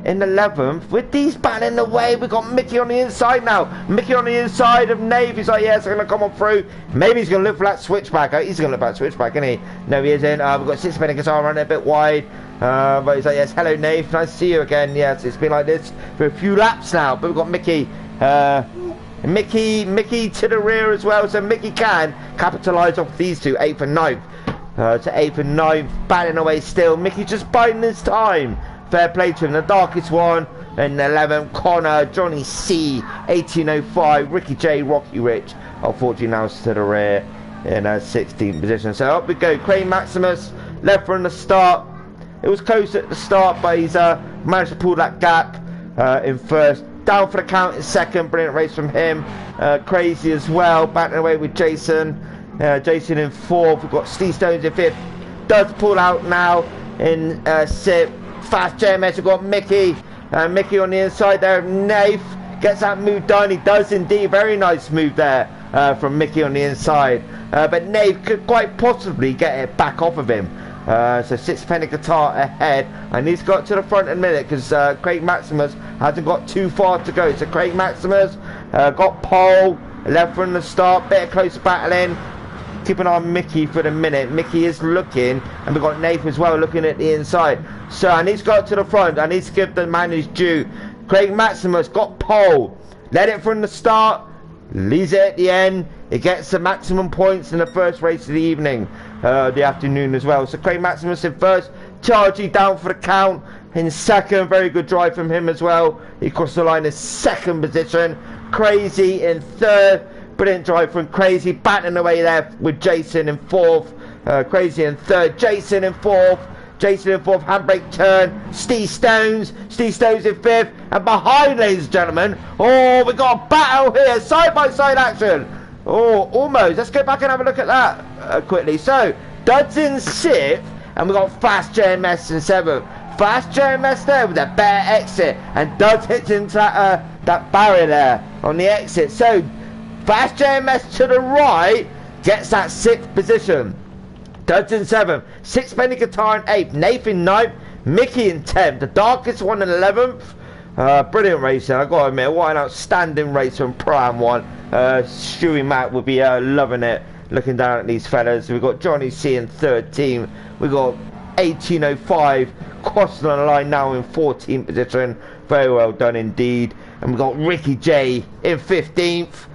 11th. With these battling away, we've got Mickey on the inside now. Mickey on the inside of Nave. He's like, yes, I'm going to come on through. Maybe he's going to look for that switchback. He's going to look for that switchback, isn't he? No, he isn't. We've got Six-penny guitar running a bit wide. But he's like, yes, hello, Nave. Nice to see you again. Yes, it's been like this for a few laps now. But we've got Mickey. Mickey to the rear as well. So Mickey can capitalise off these two, 8th and 9th. To 8th and 9th, batting away still. Mickey just biding his time. Fair play to him. The darkest one in 11th, Connor, Johnny C, 1805, Ricky J, Rocky Rich. Unfortunately, now to the rear in 16th position. So up we go. Craig Maximus left from the start. It was close at the start, but he's managed to pull that gap in first. Down for the count in second. Brilliant race from him. Crazy as well. Batting away with Jason. Jason in 4th. We've got Steve Stones in 5th. Does pull out now in 6th. Fast JMS. We've got Mickey. Mickey on the inside there. Nath gets that move done. He does indeed. Very nice move there from Mickey on the inside. But Nath could quite possibly get it back off of him. So Six-penny guitar ahead. And he's got to the front in a minute because Craig Maximus hasn't got too far to go. So Craig Maximus got pole. Left from the start. Bit of close battling. Keep an eye on Mickey for the minute. Mickey is looking, and we've got Nathan as well looking at the inside. So I need to go up to the front. I need to give the man his due. Craig Maximus got pole. Led it from the start. Leaves it at the end. It gets the maximum points in the first race of the evening, the afternoon as well. So Craig Maximus in first. Chargy down for the count in second. Very good drive from him as well. He crossed the line in second position. Crazy in third. Brilliant drive from Crazy, batting away there with Jason in 4th. Crazy in 3rd, Jason in 4th. Jason in 4th, handbrake turn. Steve Stones in 5th. And behind, ladies and gentlemen, oh, we got a battle here, side-by-side action. Oh, almost. Let's go back and have a look at that quickly. So, Duds in 6th, and we got Fast JMS in 7th. Fast JMS there with a better exit, and Duds hits into that barrier there on the exit. So, Fast JMS to the right gets that 6th position. Duds in 7th. Six-penny guitar in 8th. Nathan 9th. Mickey in 10th. The darkest one in 11th. Brilliant racing. I got to admit, what an outstanding race from ProAm1. Stewie Matt will be loving it. Looking down at these fellas. We've got Johnny C in 3rd team. We've got 1805 crossing the line now in 14th position. Very well done indeed. And we've got Ricky J in 15th.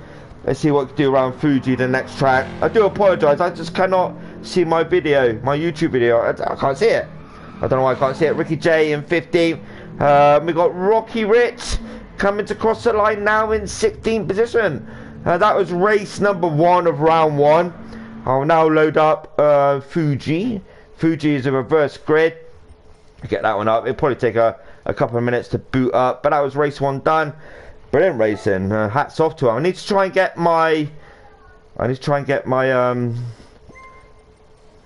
Let's see what we can do around Fuji, the next track. I do apologise, I just cannot see my video, my YouTube video. I can't see it. I don't know why I can't see it. Ricky J in 15th. We got Rocky Rich coming to cross the line now in 16th position. That was race number 1 of round 1. I'll now load up Fuji. Fuji is a reverse grid. Get that one up. It'll probably take a couple of minutes to boot up. But that was race 1 done. Brilliant racing. Hats off to him. I need to try and get my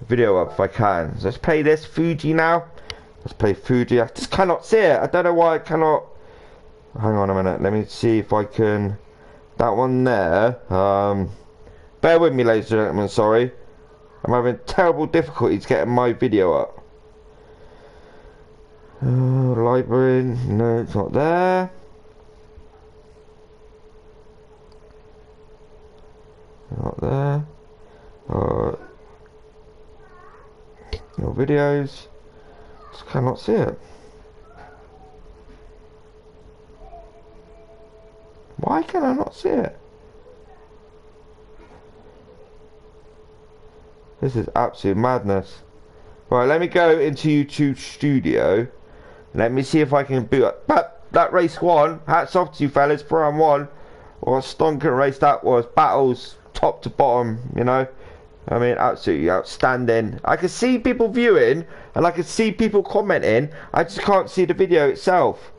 video up if I can. So let's play this Fuji now. Let's play Fuji. I just cannot see it. I don't know why I cannot. Hang on a minute. Let me see if I can That one there. Bear with me, ladies and gentlemen, sorry. I'm having terrible difficulties getting my video up. Library, no, it's not there. Not there. Your videos. Just cannot see it. Why can I not see it? This is absolute madness. Right, let me go into YouTube Studio. Let me see if I can boot up. But that race one, hats off to you fellas, ProAm1. What a stonking race that was. Battles top to bottom, you know. I mean, absolutely outstanding. I can see people viewing and I can see people commenting. I just can't see the video itself.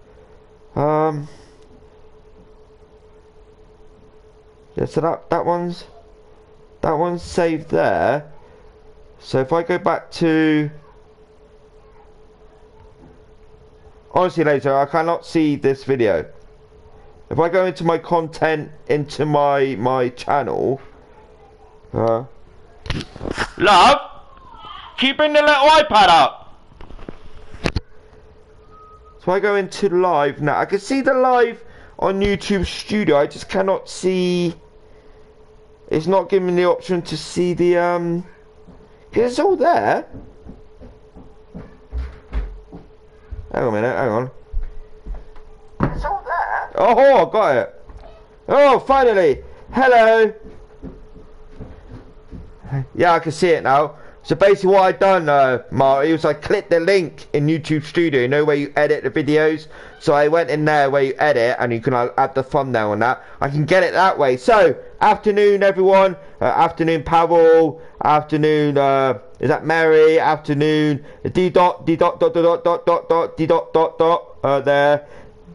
Yeah, so that one's saved there. So if I go back to, honestly later, I cannot see this video. If I go into my content, into my channel, love, keeping the little iPad up. So I go into live now. I can see the live on YouTube Studio. I just cannot see. It's not giving me the option to see the it's all there. Hang on a minute, hang on. It's all there. Oh, I got it. Oh, finally. Hello. Yeah, I can see it now. So basically what I done, Marty, was I clicked the link in YouTube Studio, you know, where you edit the videos. So I went in there where you edit and you can add the thumbnail and that. I can get it that way. So, afternoon everyone. Afternoon Pavel. Afternoon, is that Mary? Afternoon, D-dot, D-dot, dot, dot, dot, dot, dot, D-dot, dot, dot, there.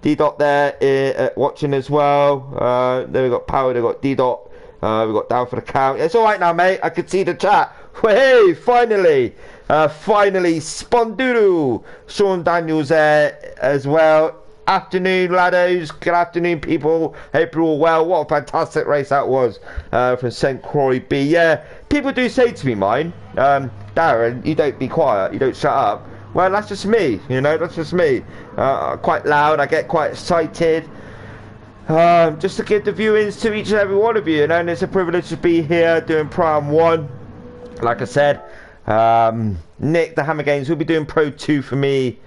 D-dot there, watching as well. Then we got Power, we got D-dot. We got down for the count. It's alright now, mate. I can see the chat. Hey, finally. Finally, Spondoodle. Sean Daniels there as well. Afternoon, laddos. Good afternoon, people. Hope you're all well. What a fantastic race that was from St. Croix B. Yeah, people do say to me, mine, Darren, you don't be quiet. You don't shut up. Well, that's just me. You know, that's just me. Quite loud. I get quite excited. Just to give the viewings to each and every one of you, you know, and it's a privilege to be here doing ProAm1. Like I said, Nick, the Hammer Games, will be doing Pro 2 for me.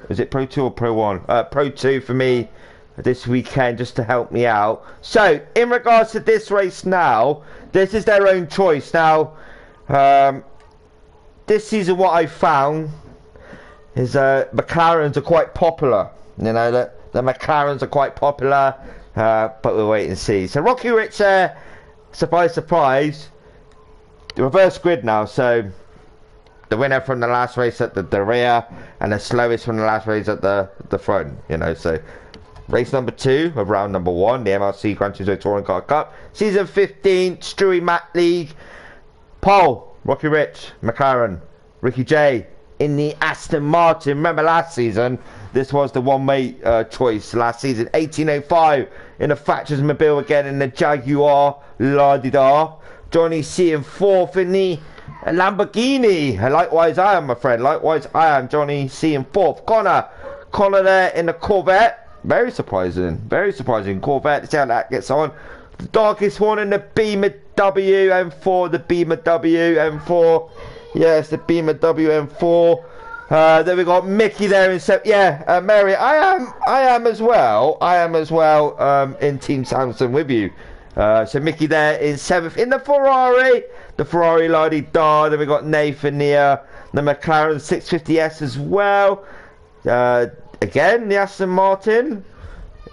Is it Pro 2 or Pro 1? Pro 2 for me this weekend, just to help me out. So, in regards to this race now, this is their own choice. Now, this season what I found is McLarens are quite popular. You know, the McLarens are quite popular. But we'll wait and see. So Rocky Rich there, surprise, surprise, the reverse grid now. So the winner from the last race at the rear, and the slowest from the last race at the front. You know, so race number 2 of round number 1, the MRC Gran Turismo Touring Car Cup, season 15, Stewie Matt League. Paul, Rocky Rich, McLaren, Ricky J in the Aston Martin. Remember last season, this was the one-way choice last season. 1805 in the Thatcher's Mobile again in the Jaguar La-di-da. Johnny C in 4th in the Lamborghini. Likewise I am, my friend. Likewise I am. Johnny C in 4th. Connor there in the Corvette. Very surprising. Very surprising. Corvette. Let's see how that gets on. The darkest one in the BMW M4. The BMW M4. Yes, the BMW M4. Then we got Mickey there in 7th. Yeah, Mary, I am as well. I am as well in Team Samson with you. So Mickey there in 7th in the Ferrari. The Ferrari La-di-da. Then we got Nathan here. The McLaren 650S as well. Again, the Aston Martin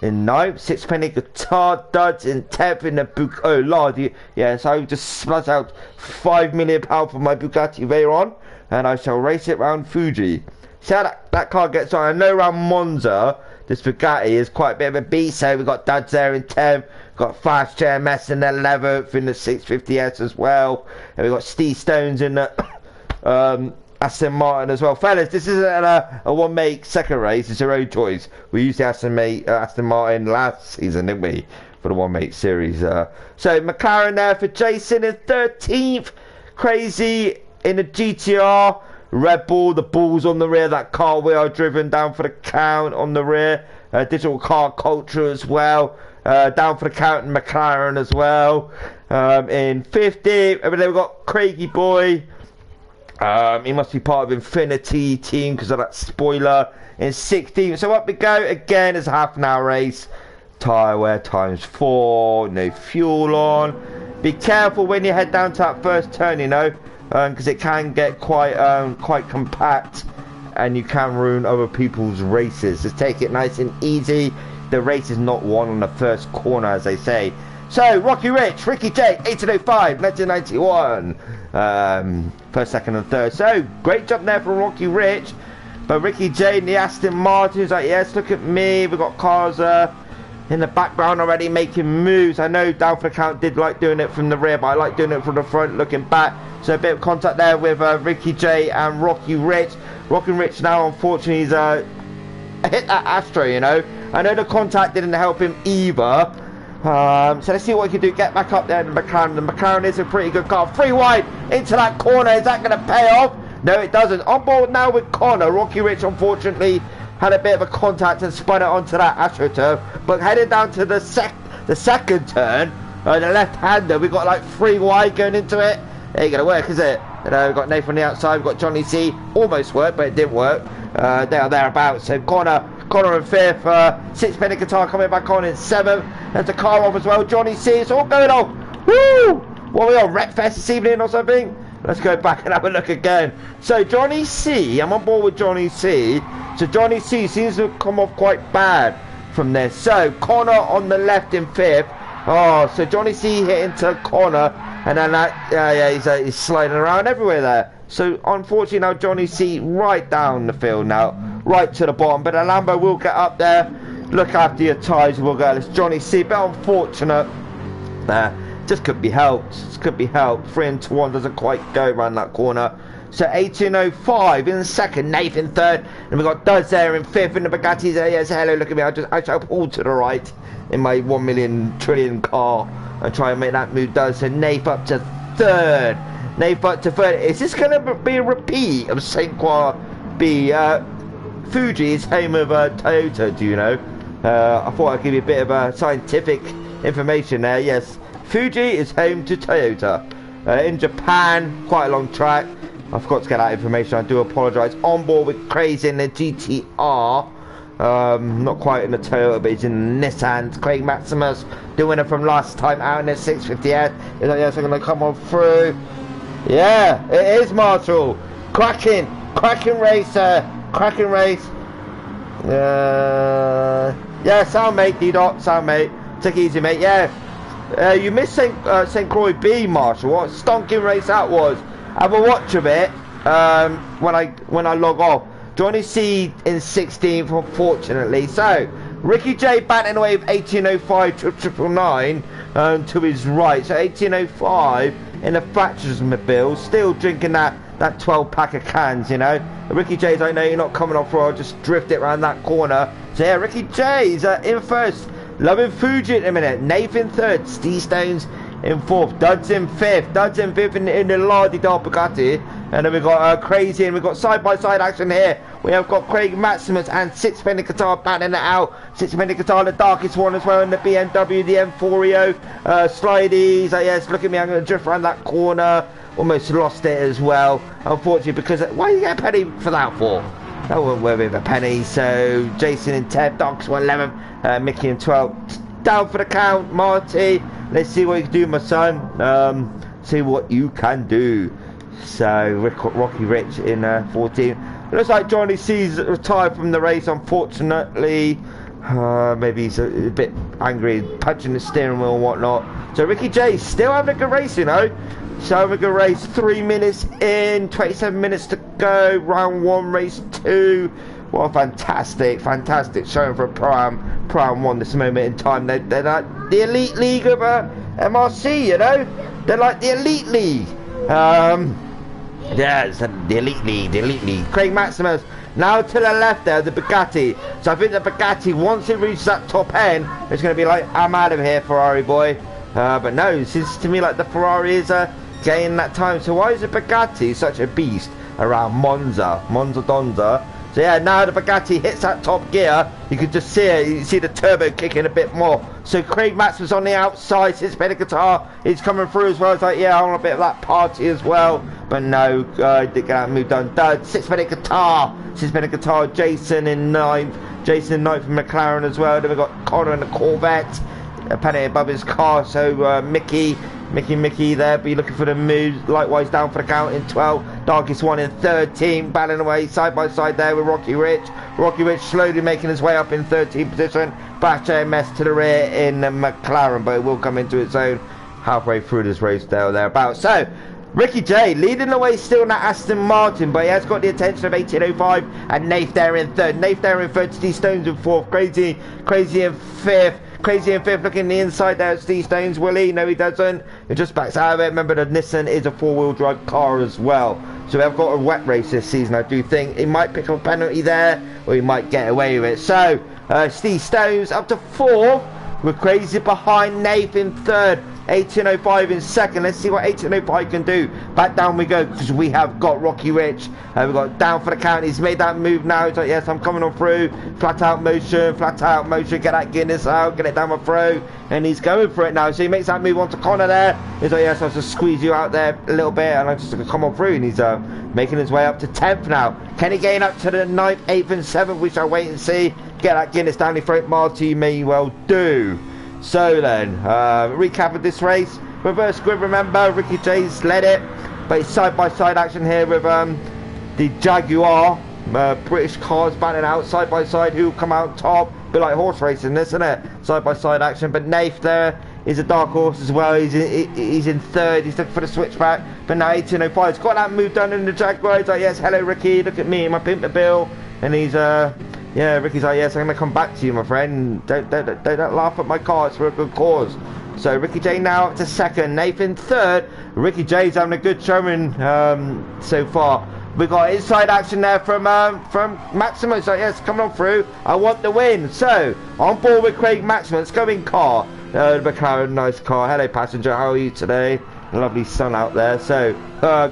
in 9th. Sixpenny Guitar Duds in 10th in the Bugatti. Oh, Lord. Yes, I just splash out £5 million for my Bugatti Veyron. And I shall race it round Fuji. See how that car gets on. I know round Monza, this Bugatti is quite a bit of a beast. So we've got Duds there in 10th. Got Fast JMS in the 11th in the 650S as well. And we've got Steve Stones in the Aston Martin as well. Fellas, this isn't a one-make second race. It's your own choice. We used the Aston Martin last season, didn't we? for the 1-8 series. So McLaren there for Jason in 13th. Crazy in the GTR. Red Bull, the balls on the rear. That car we are driven down for the count on the rear. Digital car culture as well. Down for the count in McLaren as well. In 50th, over there we've got Craigie Boy. He must be part of Infinity team because of that spoiler. In 16th, so up we go again. It's a half an hour race. Tyre wear ×4. No fuel on. Be careful when you head down to that first turn, you know, because it can get quite compact, and you can ruin other people's races. Just take it nice and easy. The race is not won on the first corner, as they say. So, Rocky Rich, Ricky J, 1805, 1991. First, second, and third. So, great job there from Rocky Rich. But Ricky J in the Aston Martin is like, yes, look at me. We've got cars in the background already making moves. I know down for the count did like doing it from the rear, but I like doing it from the front, looking back. So, a bit of contact there with Ricky J and Rocky Rich. Rocky Rich now, unfortunately, he's hit that Astro, you know. I know the contact didn't help him either. So let's see what he can do. Get back up there in the McLaren. The McLaren is a pretty good car. 3 wide into that corner. Is that going to pay off? No, it doesn't. On board now with Connor. Rocky Rich, unfortunately, had a bit of a contact and spun it onto that AstroTurf. But heading down to the second turn, the left-hander, we've got like 3 wide going into it. It ain't going to work, is it? You know, we've got Nathan on the outside. We've got Johnny C. Almost worked, but it didn't work. Thereabouts. So Connor in 5th, 6-penny guitar coming back on in 7th. There's a car off as well. Johnny C. It's all going on. Woo! What are we on? Wreckfest this evening or something? Let's go back and have a look again. So Johnny C. I'm on board with Johnny C. So Johnny C. seems to have come off quite bad from this. So Connor on the left in 5th. Oh, so Johnny C. hit into Connor. And then that, he's sliding around everywhere there. So unfortunately now Johnny C. right down the field now, right to the bottom. But the Lambo will get up there. Look after your tyres, we'll go. It's Johnny C. But unfortunate. Just could be helped. Just could be helped. 3 and 1 doesn't quite go around that corner. So 1805 in second, Nathan third, and we've got Duz there in 5th in the Bugattis. Yes, hello, look at me. I shall pull to the right in my 1 million trillion car and try and make that move. Duz. So Nath up to 3rd. Nath up to 3rd. Is this going to be a repeat of St. Croix B? Fuji is home of Toyota, do you know? I thought I'd give you a bit of scientific information there. Yes, Fuji is home to Toyota. In Japan, quite a long track. I forgot to get that information, I do apologise. On board with Crazy in the GTR. Not quite in the Toyota, but he's in the Nissan. Craig Maximus, the winner from last time out in the 650S. Is like, yes, I'm going to come on through. Yeah, it is Marshall. Cracking race, cracking race. Yeah, sound mate, D-Dot, sound mate. Take it easy, mate, yeah. You missed St. Croix B, Marshall. What a stonking race that was. Have a watch of it when I log off. Johnny C in 16th, unfortunately. So Ricky J batting away with 1805 to 999 to his right. So 1805 in the Fractures Mobile, still drinking that 12-pack of cans, you know. Ricky J's like, no, you're not coming off road. Just drift it around that corner. So yeah, Ricky J's in first. Loving Fuji in a minute. Nathan 3rd. Steve Stones in 4th. Duds in 5th. Duds in 5th in the La-di-da Bugatti. And then we've got Crazy, and we've got side-by-side action here. We have got Craig Maximus and 6-penny guitar batting it out. 6-penny guitar, the darkest one as well in the BMW, the M4EO. Slideys. Yes, look at me. I'm going to drift around that corner. Almost lost it as well. Unfortunately, because... Why do you get a penny for that for? That wasn't worth a penny. So Jason in 10th, Docs 11th, Mickey in 12th. Down for the count, Marty. Let's see what you can do, my son. See what you can do. So Rocky Rich in 14th. Looks like Johnny C's retired from the race, unfortunately. Maybe he's a bit angry, punching the steering wheel and whatnot. So Ricky J still having a good race, you know. So having a good race. 3 minutes in, 27 minutes to go. Round 1, race 2. What a fantastic showing for ProAm1 this moment in time. They're like the elite league of MRC, you know. They're like the elite league. Yeah, it's the elite lead, the elite lead. Craig Maximus now to the left there, the Bugatti. So I think the Bugatti, once it reaches that top end, it's going to be like, I'm out of here, Ferrari boy. But no, it seems to me like the Ferrari is getting that time. So why is the Bugatti such a beast around Monza Donza? So yeah, now the Bugatti hits that top gear, you can just see it, you see the turbo kicking a bit more. So Craig Maximus on the outside, his guitar is coming through as well. It's like, yeah, I want a bit of that party as well. But no, didn't get that move done. 6-minute guitar, Jason in ninth from McLaren as well. Then we've got Connor in the Corvette, a penny above his car. So Mickey there, be looking for the moves. Likewise down for the count in 12. Darkest One in 13, battling away side by side there with Rocky Rich. Rocky Rich slowly making his way up in 13th position. Bash AMS to the rear in the McLaren, but it will come into its own halfway through this race there or thereabouts. So Ricky J leading the way still in that Aston Martin, but he has got the attention of 1805 and Nath there in third. Nath there in third, Steve Stones in fourth, Crazy in fifth. Crazy in fifth, looking the inside there at Steve Stones. Will he? No, he doesn't. He just backs out of it. Remember, the Nissan is a four-wheel drive car as well. So we have got a wet race this season. I do think he might pick up a penalty there, or he might get away with it. So Steve Stones up to fourth, with Crazy behind Nath in third. 1805 in second. Let's see what 1805 can do. Back down we go, because we have got Rocky Rich. We've got down for the count. He's made that move now. He's like, yes, I'm coming on through. Flat out motion. Get that Guinness out. Get it down my throat. And he's going for it now. So he makes that move onto Connor there. He's like, yes, I'll just squeeze you out there a little bit. And I'm just going to come on through. And he's making his way up to 10th now. Can he gain up to the 9th, 8th and 7th? We shall wait and see. Get that Guinness down the throat. Marty may well do. So then, recap of this race. Reverse grid, remember, Ricky J's led it, but it's side-by-side action here with the Jaguar. British cars battling out side-by-side. Who will come out top? A bit like horse racing, isn't it? Side-by-side action. But Nath there is a dark horse as well. He's in third. He's looking for the switchback. But now 1805's got that move done in the Jaguar. He's like, yes, hello Ricky, look at me, my Pimpernel. And he's yeah, Ricky's like, yes, I'm going to come back to you, my friend. Don't laugh at my car, it's for a good cause. So Ricky J now up to second, Nathan third. Ricky J's having a good showing so far. We got inside action there from Maximus. So yes, coming on through. I want the win. So on board with Craig Maximus, going car. The McLaren, nice car. Hello passenger, how are you today? Lovely sun out there. So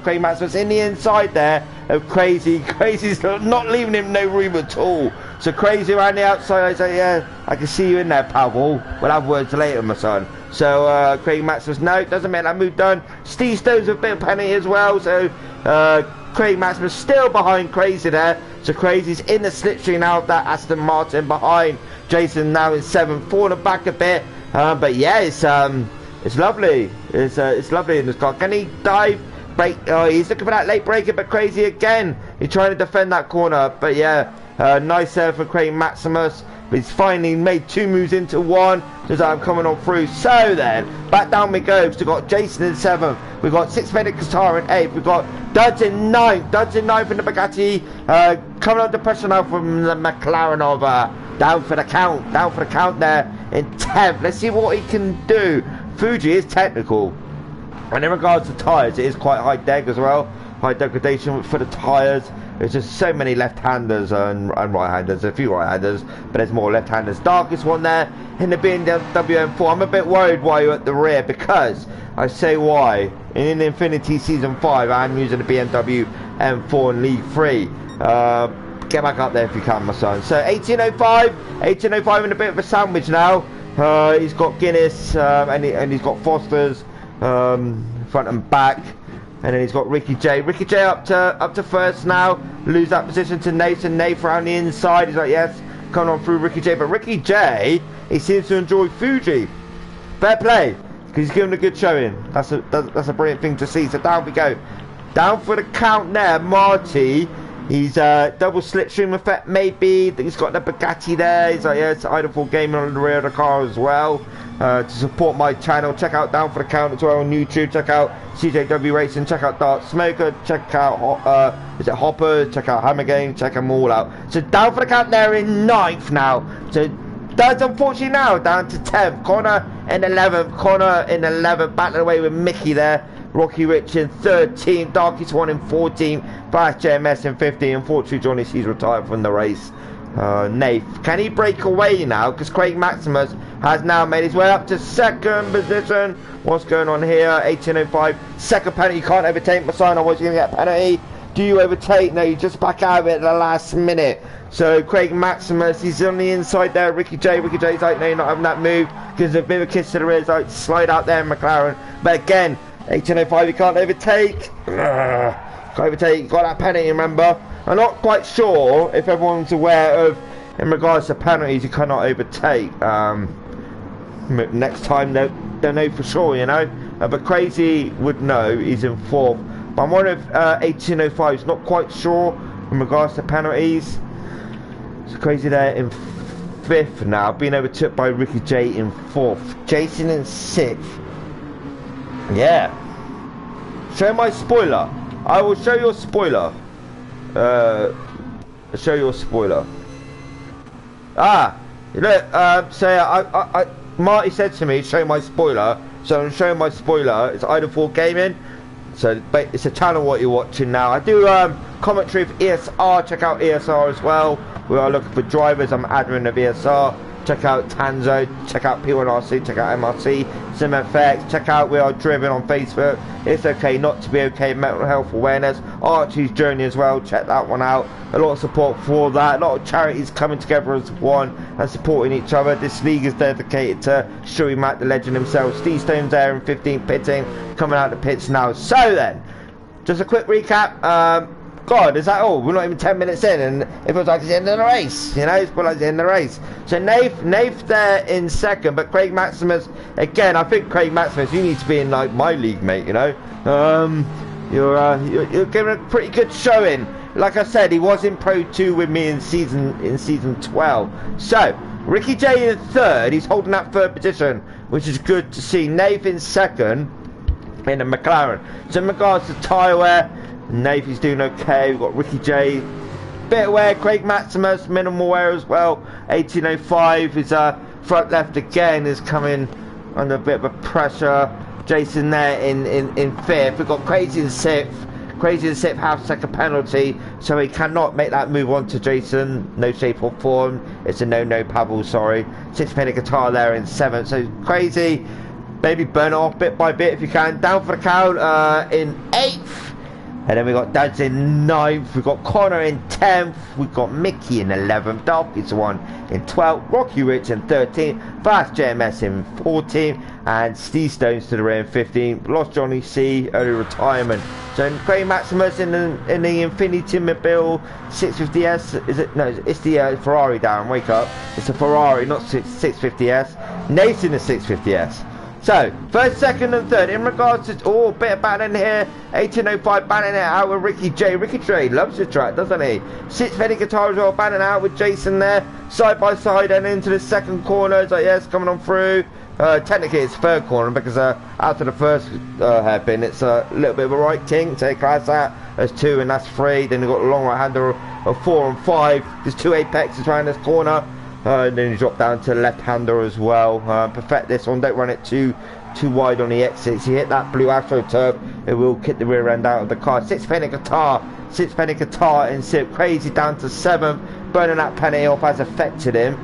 Craig Maximus in the inside there of Crazy. Crazy's not leaving him no room at all. So Crazy around the outside. I say, yeah, I can see you in there, Pavel. We'll have words later, my son. So Craig Maximus, no, doesn't make that move done. Steve Stone's with a bit of penalty as well. So Craig Maximus still behind Crazy there. So Crazy's in the slipstream now of that Aston Martin behind Jason now in 7th, falling back a bit. But yeah, it's lovely. It's lovely in this car. Can he dive? Break? Oh, he's looking for that late breaker, but Crazy again. He's trying to defend that corner. But yeah, nice there for Craig Maximus. He's finally made two moves into one. Just I'm coming on through. So then, back down we go. We've got Jason in 7th. We've got 6-minute Qatar in 8th. We've got Duds in 9th. Duds in 9th in the Bugatti. Coming under pressure now from the McLaren of down for the count. Down for the count there in 10th. Let's see what he can do. Fuji is technical. And in regards to tyres, it is quite high deg as well. High degradation for the tyres. There's just so many left-handers and right-handers. A few right-handers, but there's more left-handers. Darkest One there in the BMW M4. I'm a bit worried why you're at the rear, because I say why. In Infinity Season 5, I'm using the BMW M4 in League 3. Get back up there if you can, my son. So 1805 in a bit of a sandwich now. He's got Guinness and he's got Foster's front and back. And then he's got Ricky J. Ricky J up to first now. Lose that position to Nathan. Nathan around the inside. He's like, yes, coming on through Ricky J. But Ricky J, he seems to enjoy Fuji. Fair play, because he's giving a good showing. That's a brilliant thing to see. So down we go. Down for the count there, Marty. He's double slipstream effect maybe. He's got the Bugatti there. He's like, yeah, it's Idlepool Gaming on the rear of the car as well. To support my channel, check out Down for the Count as well on YouTube. Check out CJW Racing. Check out Dark Smoker. Check out is it Hopper? Check out Hammer Game. Check them all out. So Down for the Count there in 9th now. So Dad's unfortunately now down to 10th. Connor in 11th. Connor in 11th. Battling away with Mickey there. Rocky Rich in 13th, Darkest One in 14th, Fast JMS in 15th. Unfortunately, Johnny C's retired from the race. Nath, can he break away now? Because Craig Maximus has now made his way up to 2nd position. What's going on here? 18.05, 2nd penalty. You can't overtake Masano, otherwise you're going to get a penalty. Do you overtake? No, you just back out of it at the last minute. So Craig Maximus, he's on the inside there. Ricky J's like, no, you're not having that move, because a bit of a kiss to the rear, like slide out there in McLaren. But again, 18.05, you can't overtake. Can't overtake, got that penalty, remember? I'm not quite sure if everyone's aware of, in regards to penalties, you cannot overtake. Next time they'll know for sure, you know. But Crazy would know, he's in 4th. But I'm wondering if 18.05 is not quite sure in regards to penalties. So Crazy there in 5th now, being overtook by Ricky J in 4th. Jason in 6th. Yeah. Show my spoiler. I will show your spoiler. Show your spoiler. Look, so Marty said to me, show my spoiler. So I'm showing my spoiler. It's Idle 4 Gaming. So it's a channel what you're watching now. I do commentary of ESR. Check out ESR as well. We are looking for drivers. I'm admin of ESR. Check out Tanzo. Check out P1RC. Check out MRC Simfx. Check out We Are Driven on Facebook. It's okay not to be okay. Mental health awareness. Archie's journey as well. Check that one out. A lot of support for that. A lot of charities coming together as one and supporting each other. This league is dedicated to Shuey Matt, the legend himself. Steve Stone's there in 15th pitting. Coming out the pits now. So then, just a quick recap. God, is that all? We're not even 10 minutes in, and it feels like it's the end of the race. You know, it feels like it's the end of the race. So Nath there in 2nd, but Craig Maximus, again, I think Craig Maximus, you need to be in like my league, mate, you know. You're giving a pretty good showing. Like I said, he was in Pro 2 with me in season 12. So, Ricky J in 3rd, he's holding that 3rd position, which is good to see. Nath in 2nd in a McLaren. So in regards to tyre wear, Nathan's doing okay. We've got Ricky J, bit of wear. Craig Maximus, minimal wear as well. 18.05 is front left again, is coming under a bit of a pressure. Jason there in 5th. We've got Crazy in 6th. Crazy in 6th, half-second penalty, so he cannot make that move on to Jason. No shape or form. It's a no, Pavel, sorry. 6-penny guitar there in 7th. So Crazy, maybe burn it off bit by bit if you can. Down for the count in 8th. And then we got Duds in 9th, we've got Connor in 10th, we've got Mickey in 11th, Darkest One in 12th, Rocky Rich in 13th, Fast JMS in 14th, and Steve Stones to the rear in 15th. Lost Johnny C, early retirement. So Craig Maximus in the Infiniti Mobile 650S, is it? No, it's the Ferrari, Darren, wake up. It's a Ferrari, not 650S. Nathan the 650S. So, 1st, 2nd and 3rd, in regards to, a bit of battling here, 18.05 battling it out with Ricky J. Ricky J loves the track, doesn't he? 6-penny guitar as well, battling out with Jason there, side by side and into the 2nd corner. It's like, yes, coming on through. Technically it's 3rd corner because after the 1st hairpin, it's a little bit of a right kink, take class out. There's 2 and that's 3. Then you've got a long right hander of 4 and 5. There's 2 apexes around this corner. And then you drop down to left-hander as well. Perfect this one. Don't run it too wide on the exits. You hit that blue AstroTurf, it will kick the rear end out of the car. 6-penny guitar in 6th. Crazy down to 7th. Burning that penny off has affected him.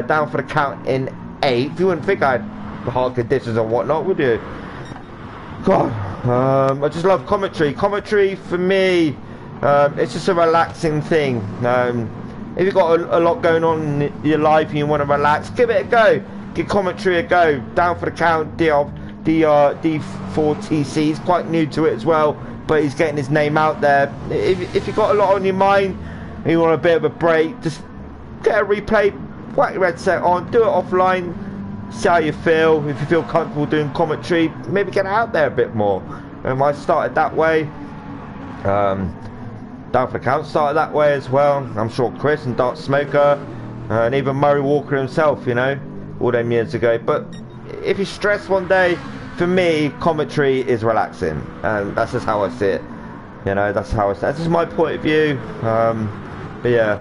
Down for the count in 8th. You wouldn't think I had hard conditions and whatnot, would you? God, I just love commentary. Commentary for me, it's just a relaxing thing. If you've got a lot going on in your life and you want to relax, give it a go. Give commentary a go. Down for the count, D4TC. He's quite new to it as well, but he's getting his name out there. If you've got a lot on your mind and you want a bit of a break, just get a replay, whack your headset on, do it offline, see how you feel. If you feel comfortable doing commentary, maybe get out there a bit more. I started that way. Down for the count started that way as well. I'm sure Chris and Dark Smoker and even Murray Walker himself, you know, all them years ago. But if you're stressed one day, for me, commentary is relaxing, and that's just how I see it. You know, that's how I see it. That's just my point of view. But yeah.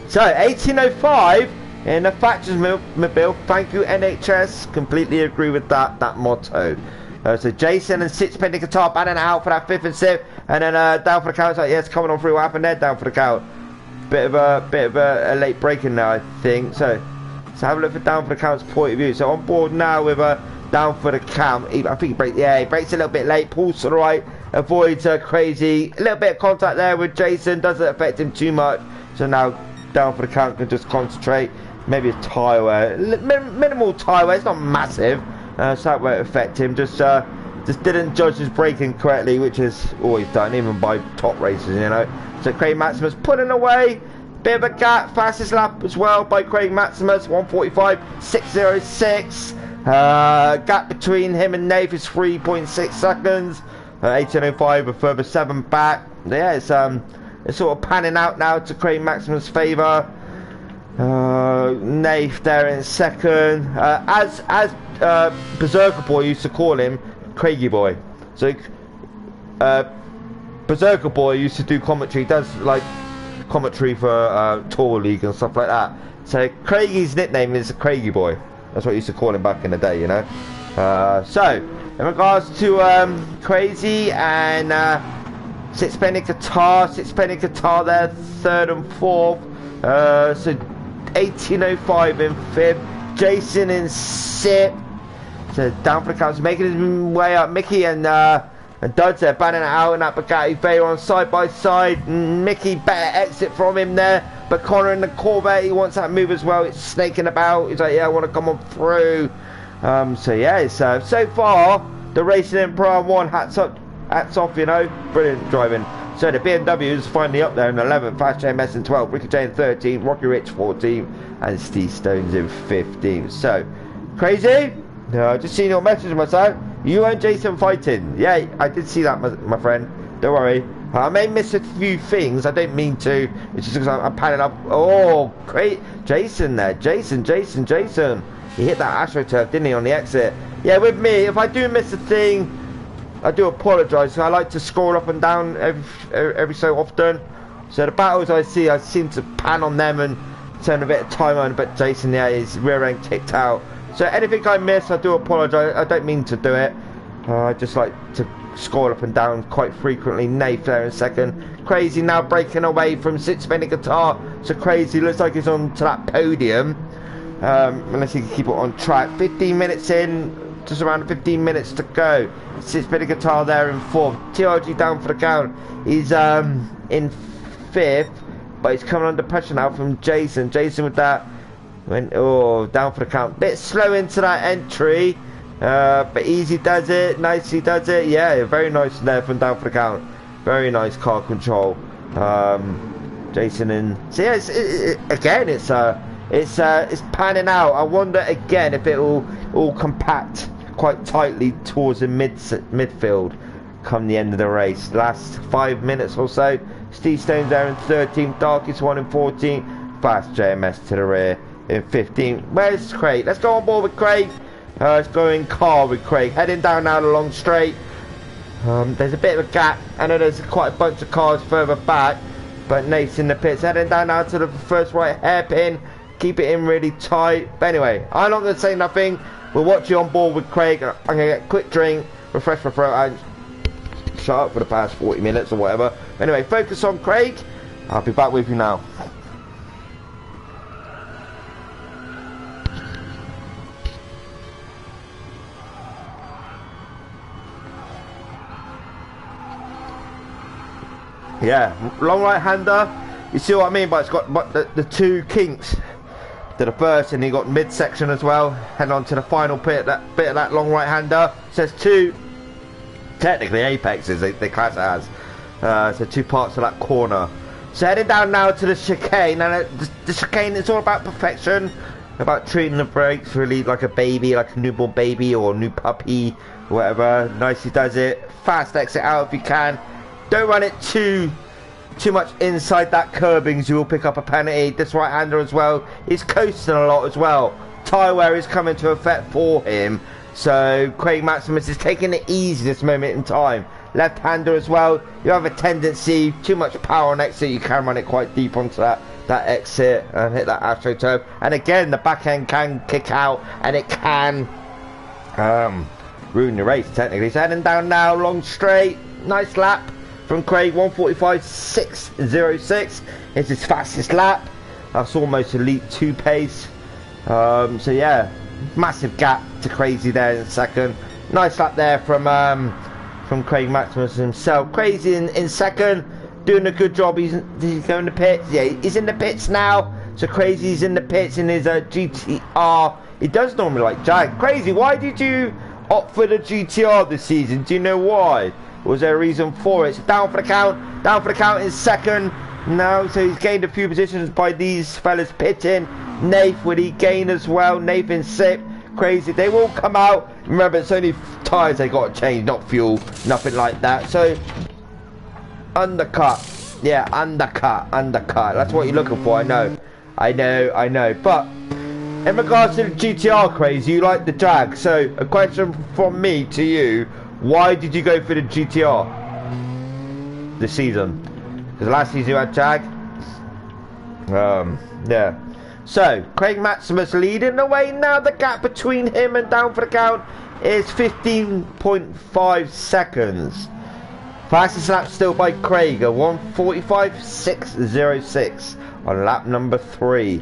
So 18.05 in the Factors Mobile. Thank you, NHS. Completely agree with that motto. So Jason and Sixpenny Guitar banning out for that 5th and 6th, and then down for the count. It's like, yeah, it's coming on through. What happened there? Down for the count. Bit of a late breaking now, I think. So have a look for down for the count's point of view. So on board now with down for the count. I think he breaks a little bit late, pulls to the right, avoids Crazy. A little bit of contact there with Jason, doesn't affect him too much. So now down for the count can just concentrate. Maybe a tyre wear, minimal tyre wear. It's not massive, so that won't affect him. Just didn't judge his braking correctly, which is always done, even by top racers, you know. So Craig Maximus pulling away. Bit of a gap, fastest lap as well by Craig Maximus, 1:45.606. Gap between him and Nath is 3.6 seconds. 18:05, a further 7 back. Yeah, it's sort of panning out now to Craig Maximus' favour. Nath there in second. As Berserker Boy used to call him, Craigie Boy. So Berserker Boy used to do commentary. He does like commentary for Tour League and stuff like that. So Craigie's nickname is Craigie Boy. That's what I used to call him back in the day, you know. So in regards to Crazy and Sixpenny Guitar there, 3rd and 4th. So 18:05 in 5th. Jason in 6th. So down for the count, making his way up. Mickey and Duds there banning it out in that Bugatti Veyron side by side. Mickey better exit from him there, but Connor in the Corvette, he wants that move as well. It's snaking about. He's like, yeah, I want to come on through. So yeah, it's, so far the racing in ProAm1, hats off, you know, brilliant driving. So the BMW's finally up there in 11th, Fast JMS in 12th, Ricky J in 13th, Rocky Rich 14th, and Steve Stones in 15th. So Crazy. Just seen your message, my son. You and Jason fighting. Yeah, I did see that, my friend. Don't worry. I may miss a few things. I don't mean to. It's just because I'm panning up. Oh, great. Jason there. Jason. He hit that AstroTurf, didn't he, on the exit? Yeah, with me, if I do miss a thing, I do apologise. I like to scroll up and down every so often. So the battles I seem to pan on them and turn a bit of time on. But Jason, yeah, his rear end kicked out. So anything I miss, I do apologise. I don't mean to do it. I just like to scroll up and down quite frequently. Nath there in second. Crazy now breaking away from Sixpenny Guitar. So Crazy looks like he's on to that podium. Unless he can keep it on track. 15 minutes in, just around 15 minutes to go. Sixpenny Guitar there in 4th. TRG down for the count. He's in 5th, but he's coming under pressure now from Jason. Jason with that. Down for the count. Bit slow into that entry, but easy does it, nicely does it. Yeah, very nice there from down for the count. Very nice car control. Jason in. So yeah, it's panning out. I wonder again if it will all compact quite tightly towards the midfield come the end of the race. Last 5 minutes or so. Steve Stone's there in 13th, Darkest One in 14th, Fast JMS to the rear in 15th. Where's Craig? Let's go on board with Craig. Let's go in car with Craig. Heading down now the long straight. There's a bit of a gap. I know there's quite a bunch of cars further back, but Nate's in the pits. Heading down now to the first right hairpin. Keep it in really tight. But anyway, I'm not going to say nothing. We'll watch you on board with Craig. I'm going to get a quick drink, refresh my throat. I shut up for the past 40 minutes or whatever. Anyway, focus on Craig. I'll be back with you now. Yeah, long right hander. You see what I mean? But it's got the 2 kinks to the first, and you got midsection as well. Head on to the final bit of that long right hander. Says 2 technically apexes. They class it as so 2 parts of that corner. So heading down now to the chicane, and the chicane is all about perfection, about treating the brakes really like a baby, like a newborn baby or a new puppy, whatever. Nicely does it. Fast exit out if you can. Don't run it too much inside that curbing, so you will pick up a penalty. This right hander as well, he's coasting a lot as well. Tyre wear is coming to effect for him, so Craig Maximus is taking it easy this moment in time. Left hander as well, you have a tendency, too much power on exit, you can run it quite deep onto that exit and hit that AstroTurf. And again, the back end can kick out, and it can ruined the race technically. So heading down now, long straight, nice lap from Craig, 1:45.606. It's his fastest lap. That's almost Elite 2 pace. So yeah, massive gap to Crazy there in second. Nice lap there from Craig Maximus himself. Crazy in second, doing a good job. He's going to pits. Yeah, he's in the pits now. So Crazy's in the pits in his GTR. He does normally like Jag. Crazy, why did you opt for the GTR this season? Do you know why? Was there a reason for it? So down for the count. Down for the count in second. No, so he's gained a few positions by these fellas pitting. Nath, would he gain as well? Nathan Sip. Crazy, they will come out. Remember, it's only tyres they got to change, not fuel, nothing like that. So undercut, yeah, undercut. That's what you're looking for. I know. But in regards to the GTR, Crazy, you like the Jag. So a question from me to you: why did you go for the GTR this season? Because last season you had Jag. Yeah. So, Craig Maximus leading the way now. The gap between him and down for the count is 15.5 seconds. Fastest lap still by Craig, 1:45.606 on lap number 3.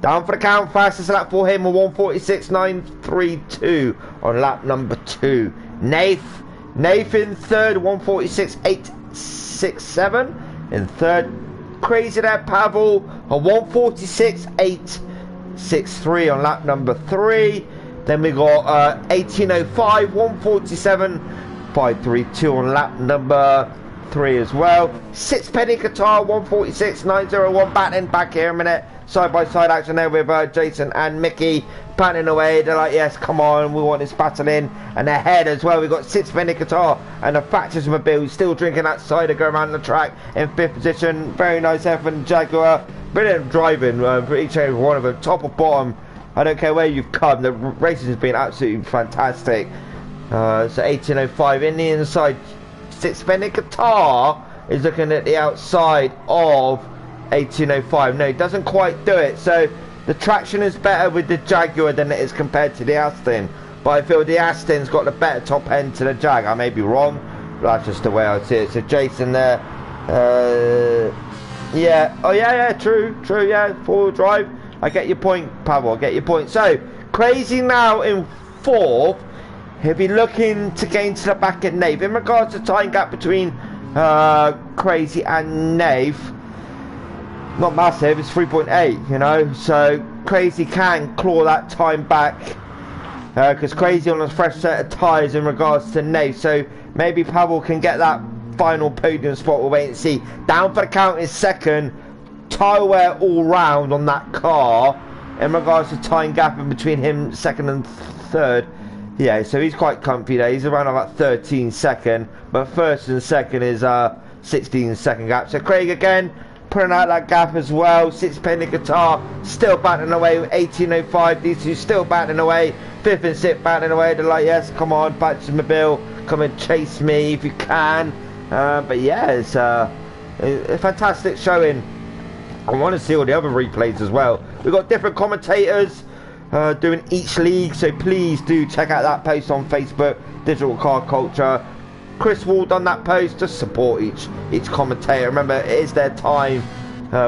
Down for the count, fastest lap for him, 1:46.932 on lap number 2. Nathan third, 1:46.867 in third. Crazy there, Pavel, a 1:46.863 on lap number 3. Then we got 18:05, 1:47.532 on lap number 3 as well. Sixpenny Qatar, 1:46.901. Battling back here a minute. Side by side action there with Jason and Mickey panning away. They're like, yes, come on, we want this battle in. And ahead as well, we've got Sixpenny Qatar and the Factors Mobile still drinking that cider, go around the track in 5th position. Very nice effort from Jaguar. Brilliant driving for each and every one of them, top or bottom. I don't care where you've come, the racing has been absolutely fantastic. So 18:05 in the inside. Sixpenny Qatar is looking at the outside of 18:05. No, it doesn't quite do it. So the traction is better with the Jaguar than it is compared to the Aston. But I feel the Aston's got the better top end to the Jag. I may be wrong, but that's just the way I see it. So Jason there, yeah, oh yeah, true, yeah, 4-wheel drive. I get your point, Pavel. I get your point. So Crazy now in 4th. He'll be looking to gain to the back at Nave. In regards to time gap between Crazy and Nave, not massive, it's 3.8, you know, so Crazy can claw that time back because Crazy on a fresh set of tyres in regards to Nave, so maybe Pavel can get that final podium spot. We'll wait and see. Down for the count is second. Tyre wear all round on that car in regards to time gap in between him second and third. Yeah, so he's quite comfy there. He's around about 13 second, but first and second is 16 second gap. So Craig again putting out that gap as well. Sixpenny Qatar still battling away with 18:05. These two still battling away. 5th and 6th battling away. They're like, yes, come on, Factorsmobile, come and chase me if you can. But yeah, it's a fantastic showing. I want to see all the other replays as well. We've got different commentators doing each league, so please do check out that post on Facebook, Digital Car Culture. Chris Wall done that post. Just support each commentator. Remember, it is their time,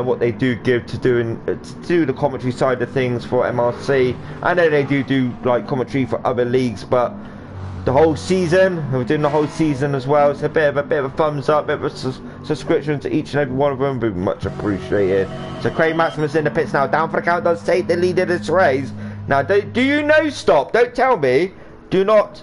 what they do give to do the commentary side of things for MRC. I know they do like commentary for other leagues, but the whole season, we're doing the whole season as well. It's a bit of a thumbs up, bit of a subscription to each and every one of them, would be much appreciated. So Craig Maximus in the pits now. Down for the count does take the lead of this race. Now, do you know stop? Don't tell me. Do not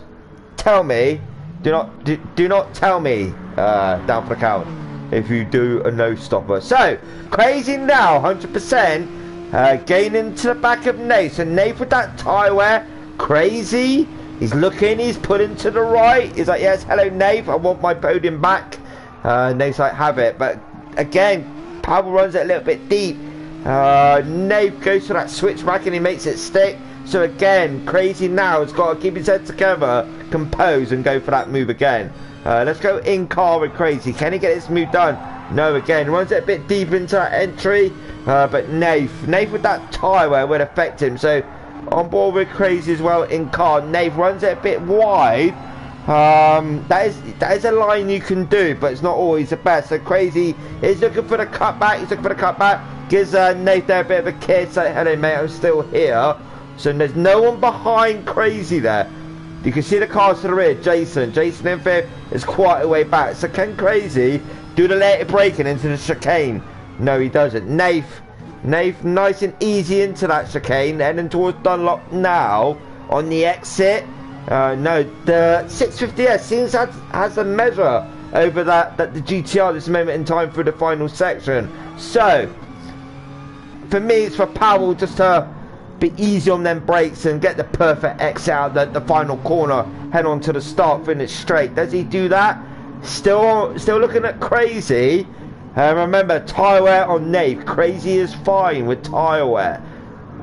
tell me. Do not tell me down for the count if you do a no stopper. So Crazy now 100% gaining to the back of Nate. So Nate with that tyre wear. Crazy, he's looking, he's pulling to the right. He's like, yes, hello Nate, I want my podium back. Nate's like, have it. But again, Pavel runs it a little bit deep. Nate goes for that switchback and he makes it stick. So again, Crazy now has got to keep his head together, compose and go for that move again. Let's go in car with Crazy. Can he get this move done? No, again, runs it a bit deep into that entry. But Nath with that tyre wear would affect him. So on board with Crazy as well in car. Nave runs it a bit wide. That is a line you can do, but it's not always the best. So Crazy is looking for the cutback. He's looking for the cutback. Gives Nave there a bit of a kiss. Like, hello mate, I'm still here. So there's no one behind Crazy there. You can see the cars to the rear. Jason in 5th is quite a way back. So can Crazy do the later braking into the chicane? No, he doesn't. Nave nice and easy into that chicane, heading towards Dunlop now on the exit. No, the 650S seems has a measure over the GTR this moment in time for the final section. So for me, it's for Powell just to be easy on them brakes and get the perfect exit out the final corner, head on to the start, finish straight. Does he do that? Still looking at Crazy. Remember, tyre wear on Nave. Crazy is fine with tyre wear.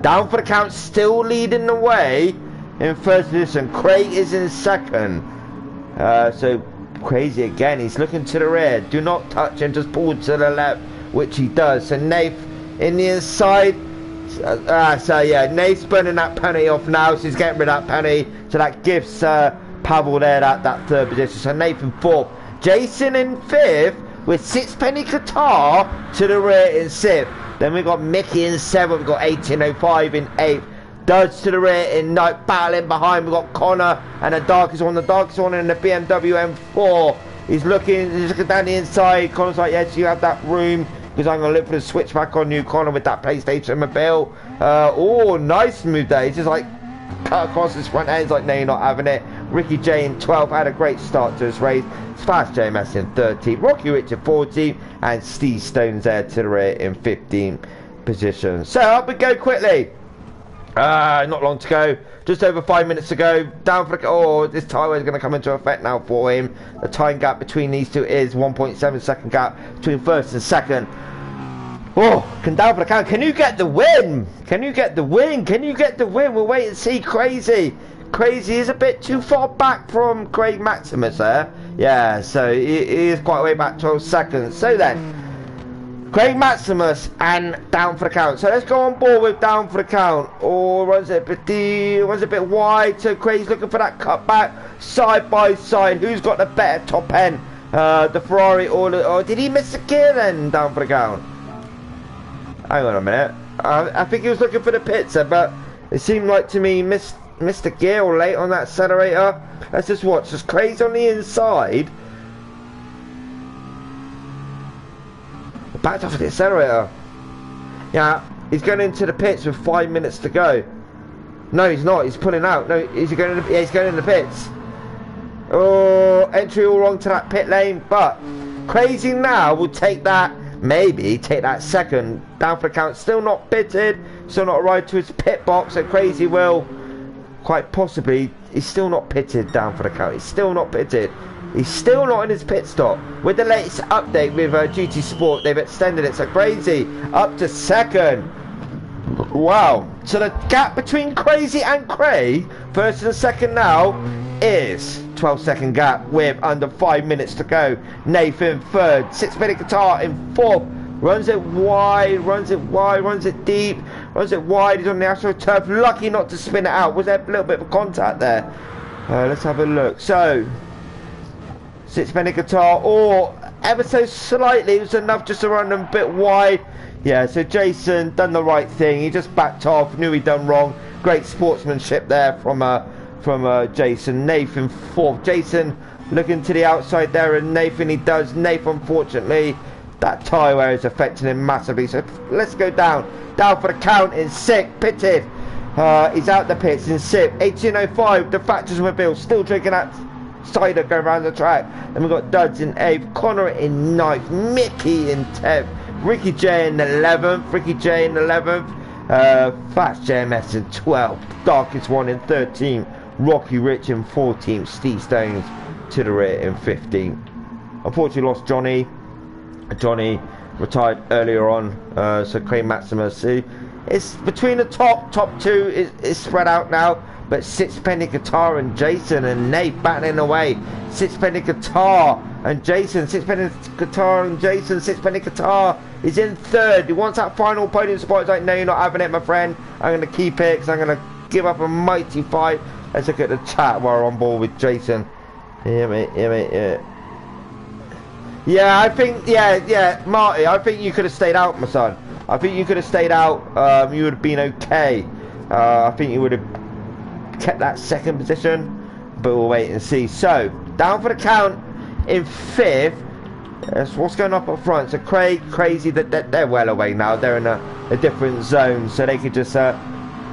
Down for the count, still leading the way in first position. Craig is in second. So Crazy again, he's looking to the rear. Do not touch him, just pull to the left, which he does. So Nave in the inside. So yeah, Nate's burning that penny off now, so he's getting rid of that penny. So that gives Pavel there that third position. So Nathan 4th, Jason in 5th with 6penny Qatar to the rear in 6th. Then we've got Mickey in 7th, we've got 1805 in 8th. Duds to the rear in 9th, battling behind. We've got Connor and the darkest one in the BMW M4. He's looking down the inside. Connor's like, yes, you have that room, because I'm going to look for the switchback on you, Connor, with that PlayStation mobile. Oh, nice move there. He's just like cut across his front end. He's like, no, you're not having it. Ricky J in 12th had a great start to his race. Fast JMS in 13th. Rocky Rich in 14th. And Steve Stone's there to the rear in 15th position. So up we go quickly. Not long to go. Just over 5 minutes to go. Down for the... Oh, this tyre is going to come into effect now for him. The time gap between these two is 1.7 second gap between first and second. Oh, down for the count. Can you get the win? Can you get the win? Can you get the win? We'll wait and see. Crazy is a bit too far back from Craig Maximus there. Yeah, so he is quite a way back, 12 seconds. So then, Craig Maximus and down for the count. So let's go on board with down for the count. Or runs it a bit wide. So Craig's looking for that cutback side by side. Who's got the better top end? The Ferrari or did he miss a gear then? Down for the count. Hang on a minute. I think he was looking for the pits there, but it seemed like to me missed a gear or late on that accelerator. Let's just watch. There's Craig's on the inside. Backed off of the accelerator. Yeah, he's going into the pits with 5 minutes to go. No, he's not. He's pulling out. No, he's going in the pits. Oh, entry all wrong to that pit lane. But Crazy now will take that. Maybe take that second. Down for the count. Still not pitted. Still not arrived to his pit box. So Crazy will quite possibly. He's still not pitted. Down for the count. He's still not pitted. He's still not in his pit stop. With the latest update with GT Sport, they've extended it. So Crazy up to second. Wow. So the gap between Crazy and Craig, first and second now, is 12-second gap with under 5 minutes to go. Nathan third. 6-minute Qatar in 4th. Runs it wide, runs it deep, runs it wide. He's on the AstroTurf. Lucky not to spin it out. Was there a little bit of contact there? Let's have a look. So 6-minute Qatar, or ever so slightly, it was enough just to run them a bit wide. Yeah, so Jason done the right thing. He just backed off, knew he'd done wrong. Great sportsmanship there from Jason. Nathan 4th. Jason looking to the outside there, and Nathan, he does. Nathan, unfortunately, that tyre wear is affecting him massively. So let's go down. Down for the count in 6th, pitted. He's out the pits in 6th. 1805, the Factors Mobile, still drinking that cider going around the track. Then we've got Duds in 8th, Connor in 9th, Mickey in 10th, Ricky J in 11th, Fast JMS in 12th, Darkest One in 13th, Rocky Rich in 14th, Steve Stones to the rear in 15th. Unfortunately lost Johnny retired earlier on, so Craig Maximus. It's between the top two is spread out now, but 6-penny Qatar and Jason and Nate battling away. 6-penny Qatar and Jason, 6-penny Qatar and Jason, 6-penny Qatar is in 3rd. He wants that final podium spot. He's like, no, you're not having it, my friend. I'm going to keep it because I'm going to give up a mighty fight. Let's look at the chat while we're on board with Jason. Yeah, mate, yeah. Yeah, I think, yeah, Marty, I think you could have stayed out, my son. I think you could have stayed out. You would have been okay. I think you would have kept that second position, but we'll wait and see. So, down for the count in 5th. That's what's going up front. So Craig, Crazy, that they're well away now. They're in a different zone, so they could just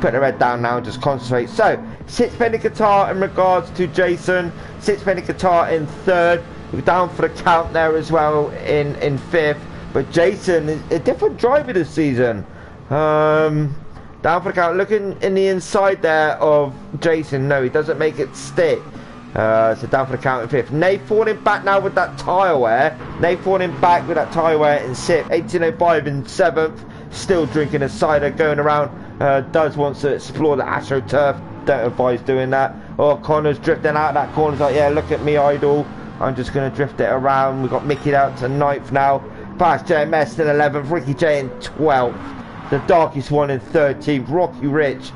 put their head down now and just concentrate. So, Sixpenny Guitar in regards to Jason. Sixpenny Guitar in 3rd. We're down for the count there as well in 5th. But Jason is a different driver this season. Down for the count. Looking in the inside there of Jason. No, he doesn't make it stick. So down for the count in 5th. Nate falling back now with that tyre wear. Nate falling back with that tyre wear in 6th. 1805 in 7th. Still drinking a cider, going around. Does want to explore the AstroTurf. Don't advise doing that. Oh, Connor's drifting out of that corner. He's like, yeah, look at me, idol. I'm just going to drift it around. We've got Mickey out to 9th now. Past JMS in 11th. Ricky J in 12th. The Darkest One in 13th. Rocky Rich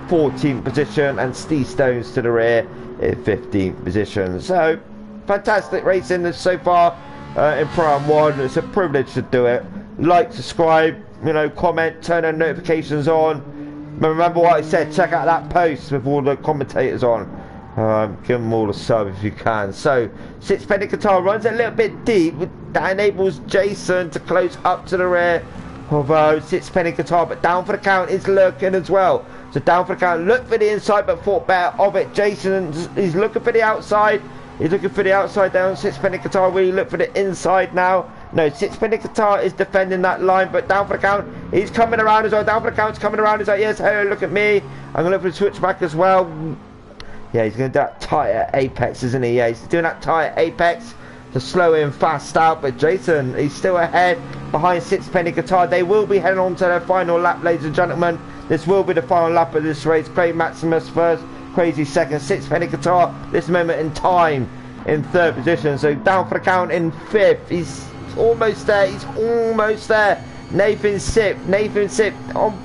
14th position. And Steve Stones to the rear in 15th position. So, fantastic racing so far in ProAm1. It's a privilege to do it. Like, subscribe, you know, comment, turn on notifications on. Remember what I said, check out that post with all the commentators on. Give them all a sub if you can. So, Sixpenny Guitar runs a little bit deep. That enables Jason to close up to the rear of Sixpenny Guitar. But down for the count is lurking as well. So down for the count, look for the inside but thought better of it. Jason is looking for the outside. He's looking for the outside down. Sixpenny Guitar really look for the inside now. No, Sixpenny Guitar is defending that line, but down for the count, he's coming around as well. Down for the count, he's coming around. He's like, yes, hey, look at me. I'm going to look for the switchback as well. Yeah, he's going to do that tight at apex, isn't he? Yeah, he's doing that tight at apex to slow him fast out. But Jason, he's still ahead behind Sixpenny Guitar. They will be heading on to their final lap, ladies and gentlemen. This will be the final lap of this race. Craig Maximus first, Crazy second, Sixpenny Guitar this moment in time in 3rd position. So down for the count in 5th. He's almost there. He's almost there. Nathan Sip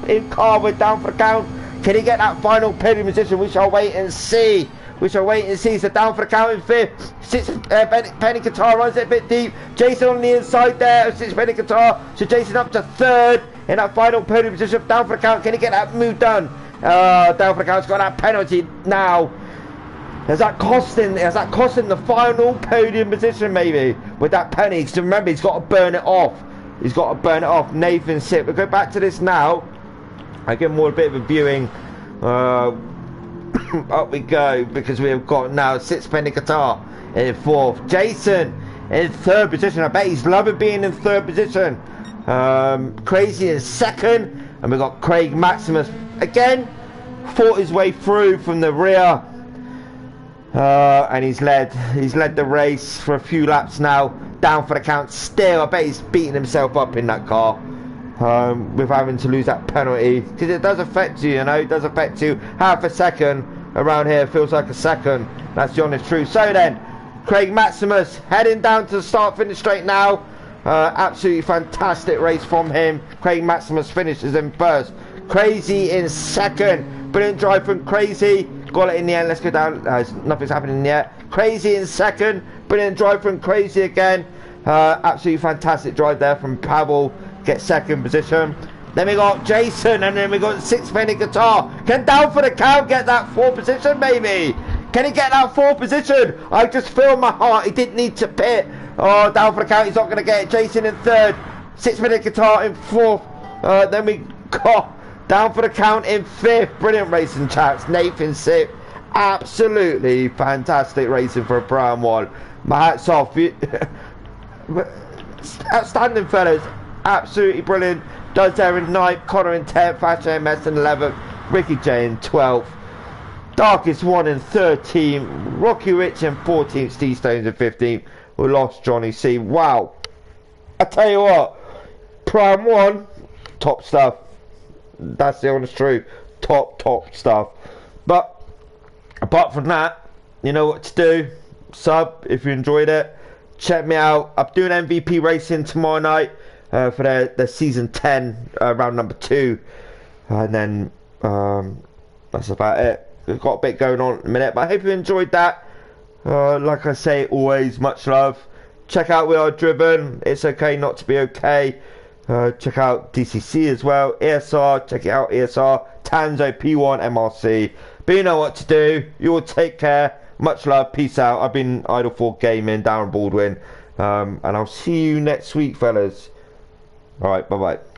in car with down for the count. Can he get that final podium position? We shall wait and see. We shall wait and see. So down for the count in 5th. Sixpenny Guitar runs it a bit deep. Jason on the inside there of Sixpenny Guitar. So Jason up to 3rd in that final podium position. Down for the count. Can he get that move done? Down for the count's got that penalty now. Is that costing the final podium position maybe with that penny? Because remember, he's got to burn it off. He's got to burn it off. Nathan Sip. We'll go back to this now. I give more a bit of a viewing. Up we go, because we have got now Sixpenny Guitar in 4th. Jason in 3rd position. I bet he's loving being in 3rd position. Crazy in 2nd, and we've got Craig Maximus again. Fought his way through from the rear, and he's led the race for a few laps now. Down for the count still. I bet he's beating himself up in that car. With having to lose that penalty, because it does affect you, you know, it does affect you. Half a second around here feels like a second. That's the honest truth. So then, Craig Maximus heading down to the start finish straight now. Absolutely fantastic race from him. Craig Maximus finishes in 1st. Crazy in 2nd. Brilliant drive from Crazy. Got it in the end. Let's go down. Nothing's happening yet. Crazy in 2nd. Brilliant drive from Crazy again. Absolutely fantastic drive there from Pavel. Get 2nd position. Then we got Jason, and then we got Sixpenny Guitar. Can down for the count get that 4th position, maybe? Can he get that 4th position? I just feel in my heart he didn't need to pit. Oh, down for the count, he's not going to get it. Jason in 3rd. Sixpenny Guitar in 4th. Then we got down for the count in 5th. Brilliant racing, chaps. Nathan Sip. Absolutely fantastic racing for a ProAm1. My hats off. Outstanding, fellas. Absolutely brilliant. Does there in 9th, Connor in 10th, Fast JMS in 11th, Ricky J in 12th, Darkest One in 13th, Rocky Rich in 14th, Steve Stones in 15th. We lost Johnny C. Wow. I tell you what, ProAm1, top stuff. That's the honest truth. Top stuff. But apart from that, you know what to do. Sub if you enjoyed it. Check me out. I'm doing MVP racing tomorrow night. For their season 10 round number 2, and then that's about it. We've got a bit going on in a minute, but I hope you enjoyed that. Like I say, always much love. Check out We Are Driven. It's okay not to be okay. Check out DCC as well. ESR, check it out. ESR, Tanzo, P1, MRC. But you know what to do. You all take care. Much love. Peace out. I've been Idle4 Gaming, Darren Baldwin. And I'll see you next week, fellas. Alright, bye bye.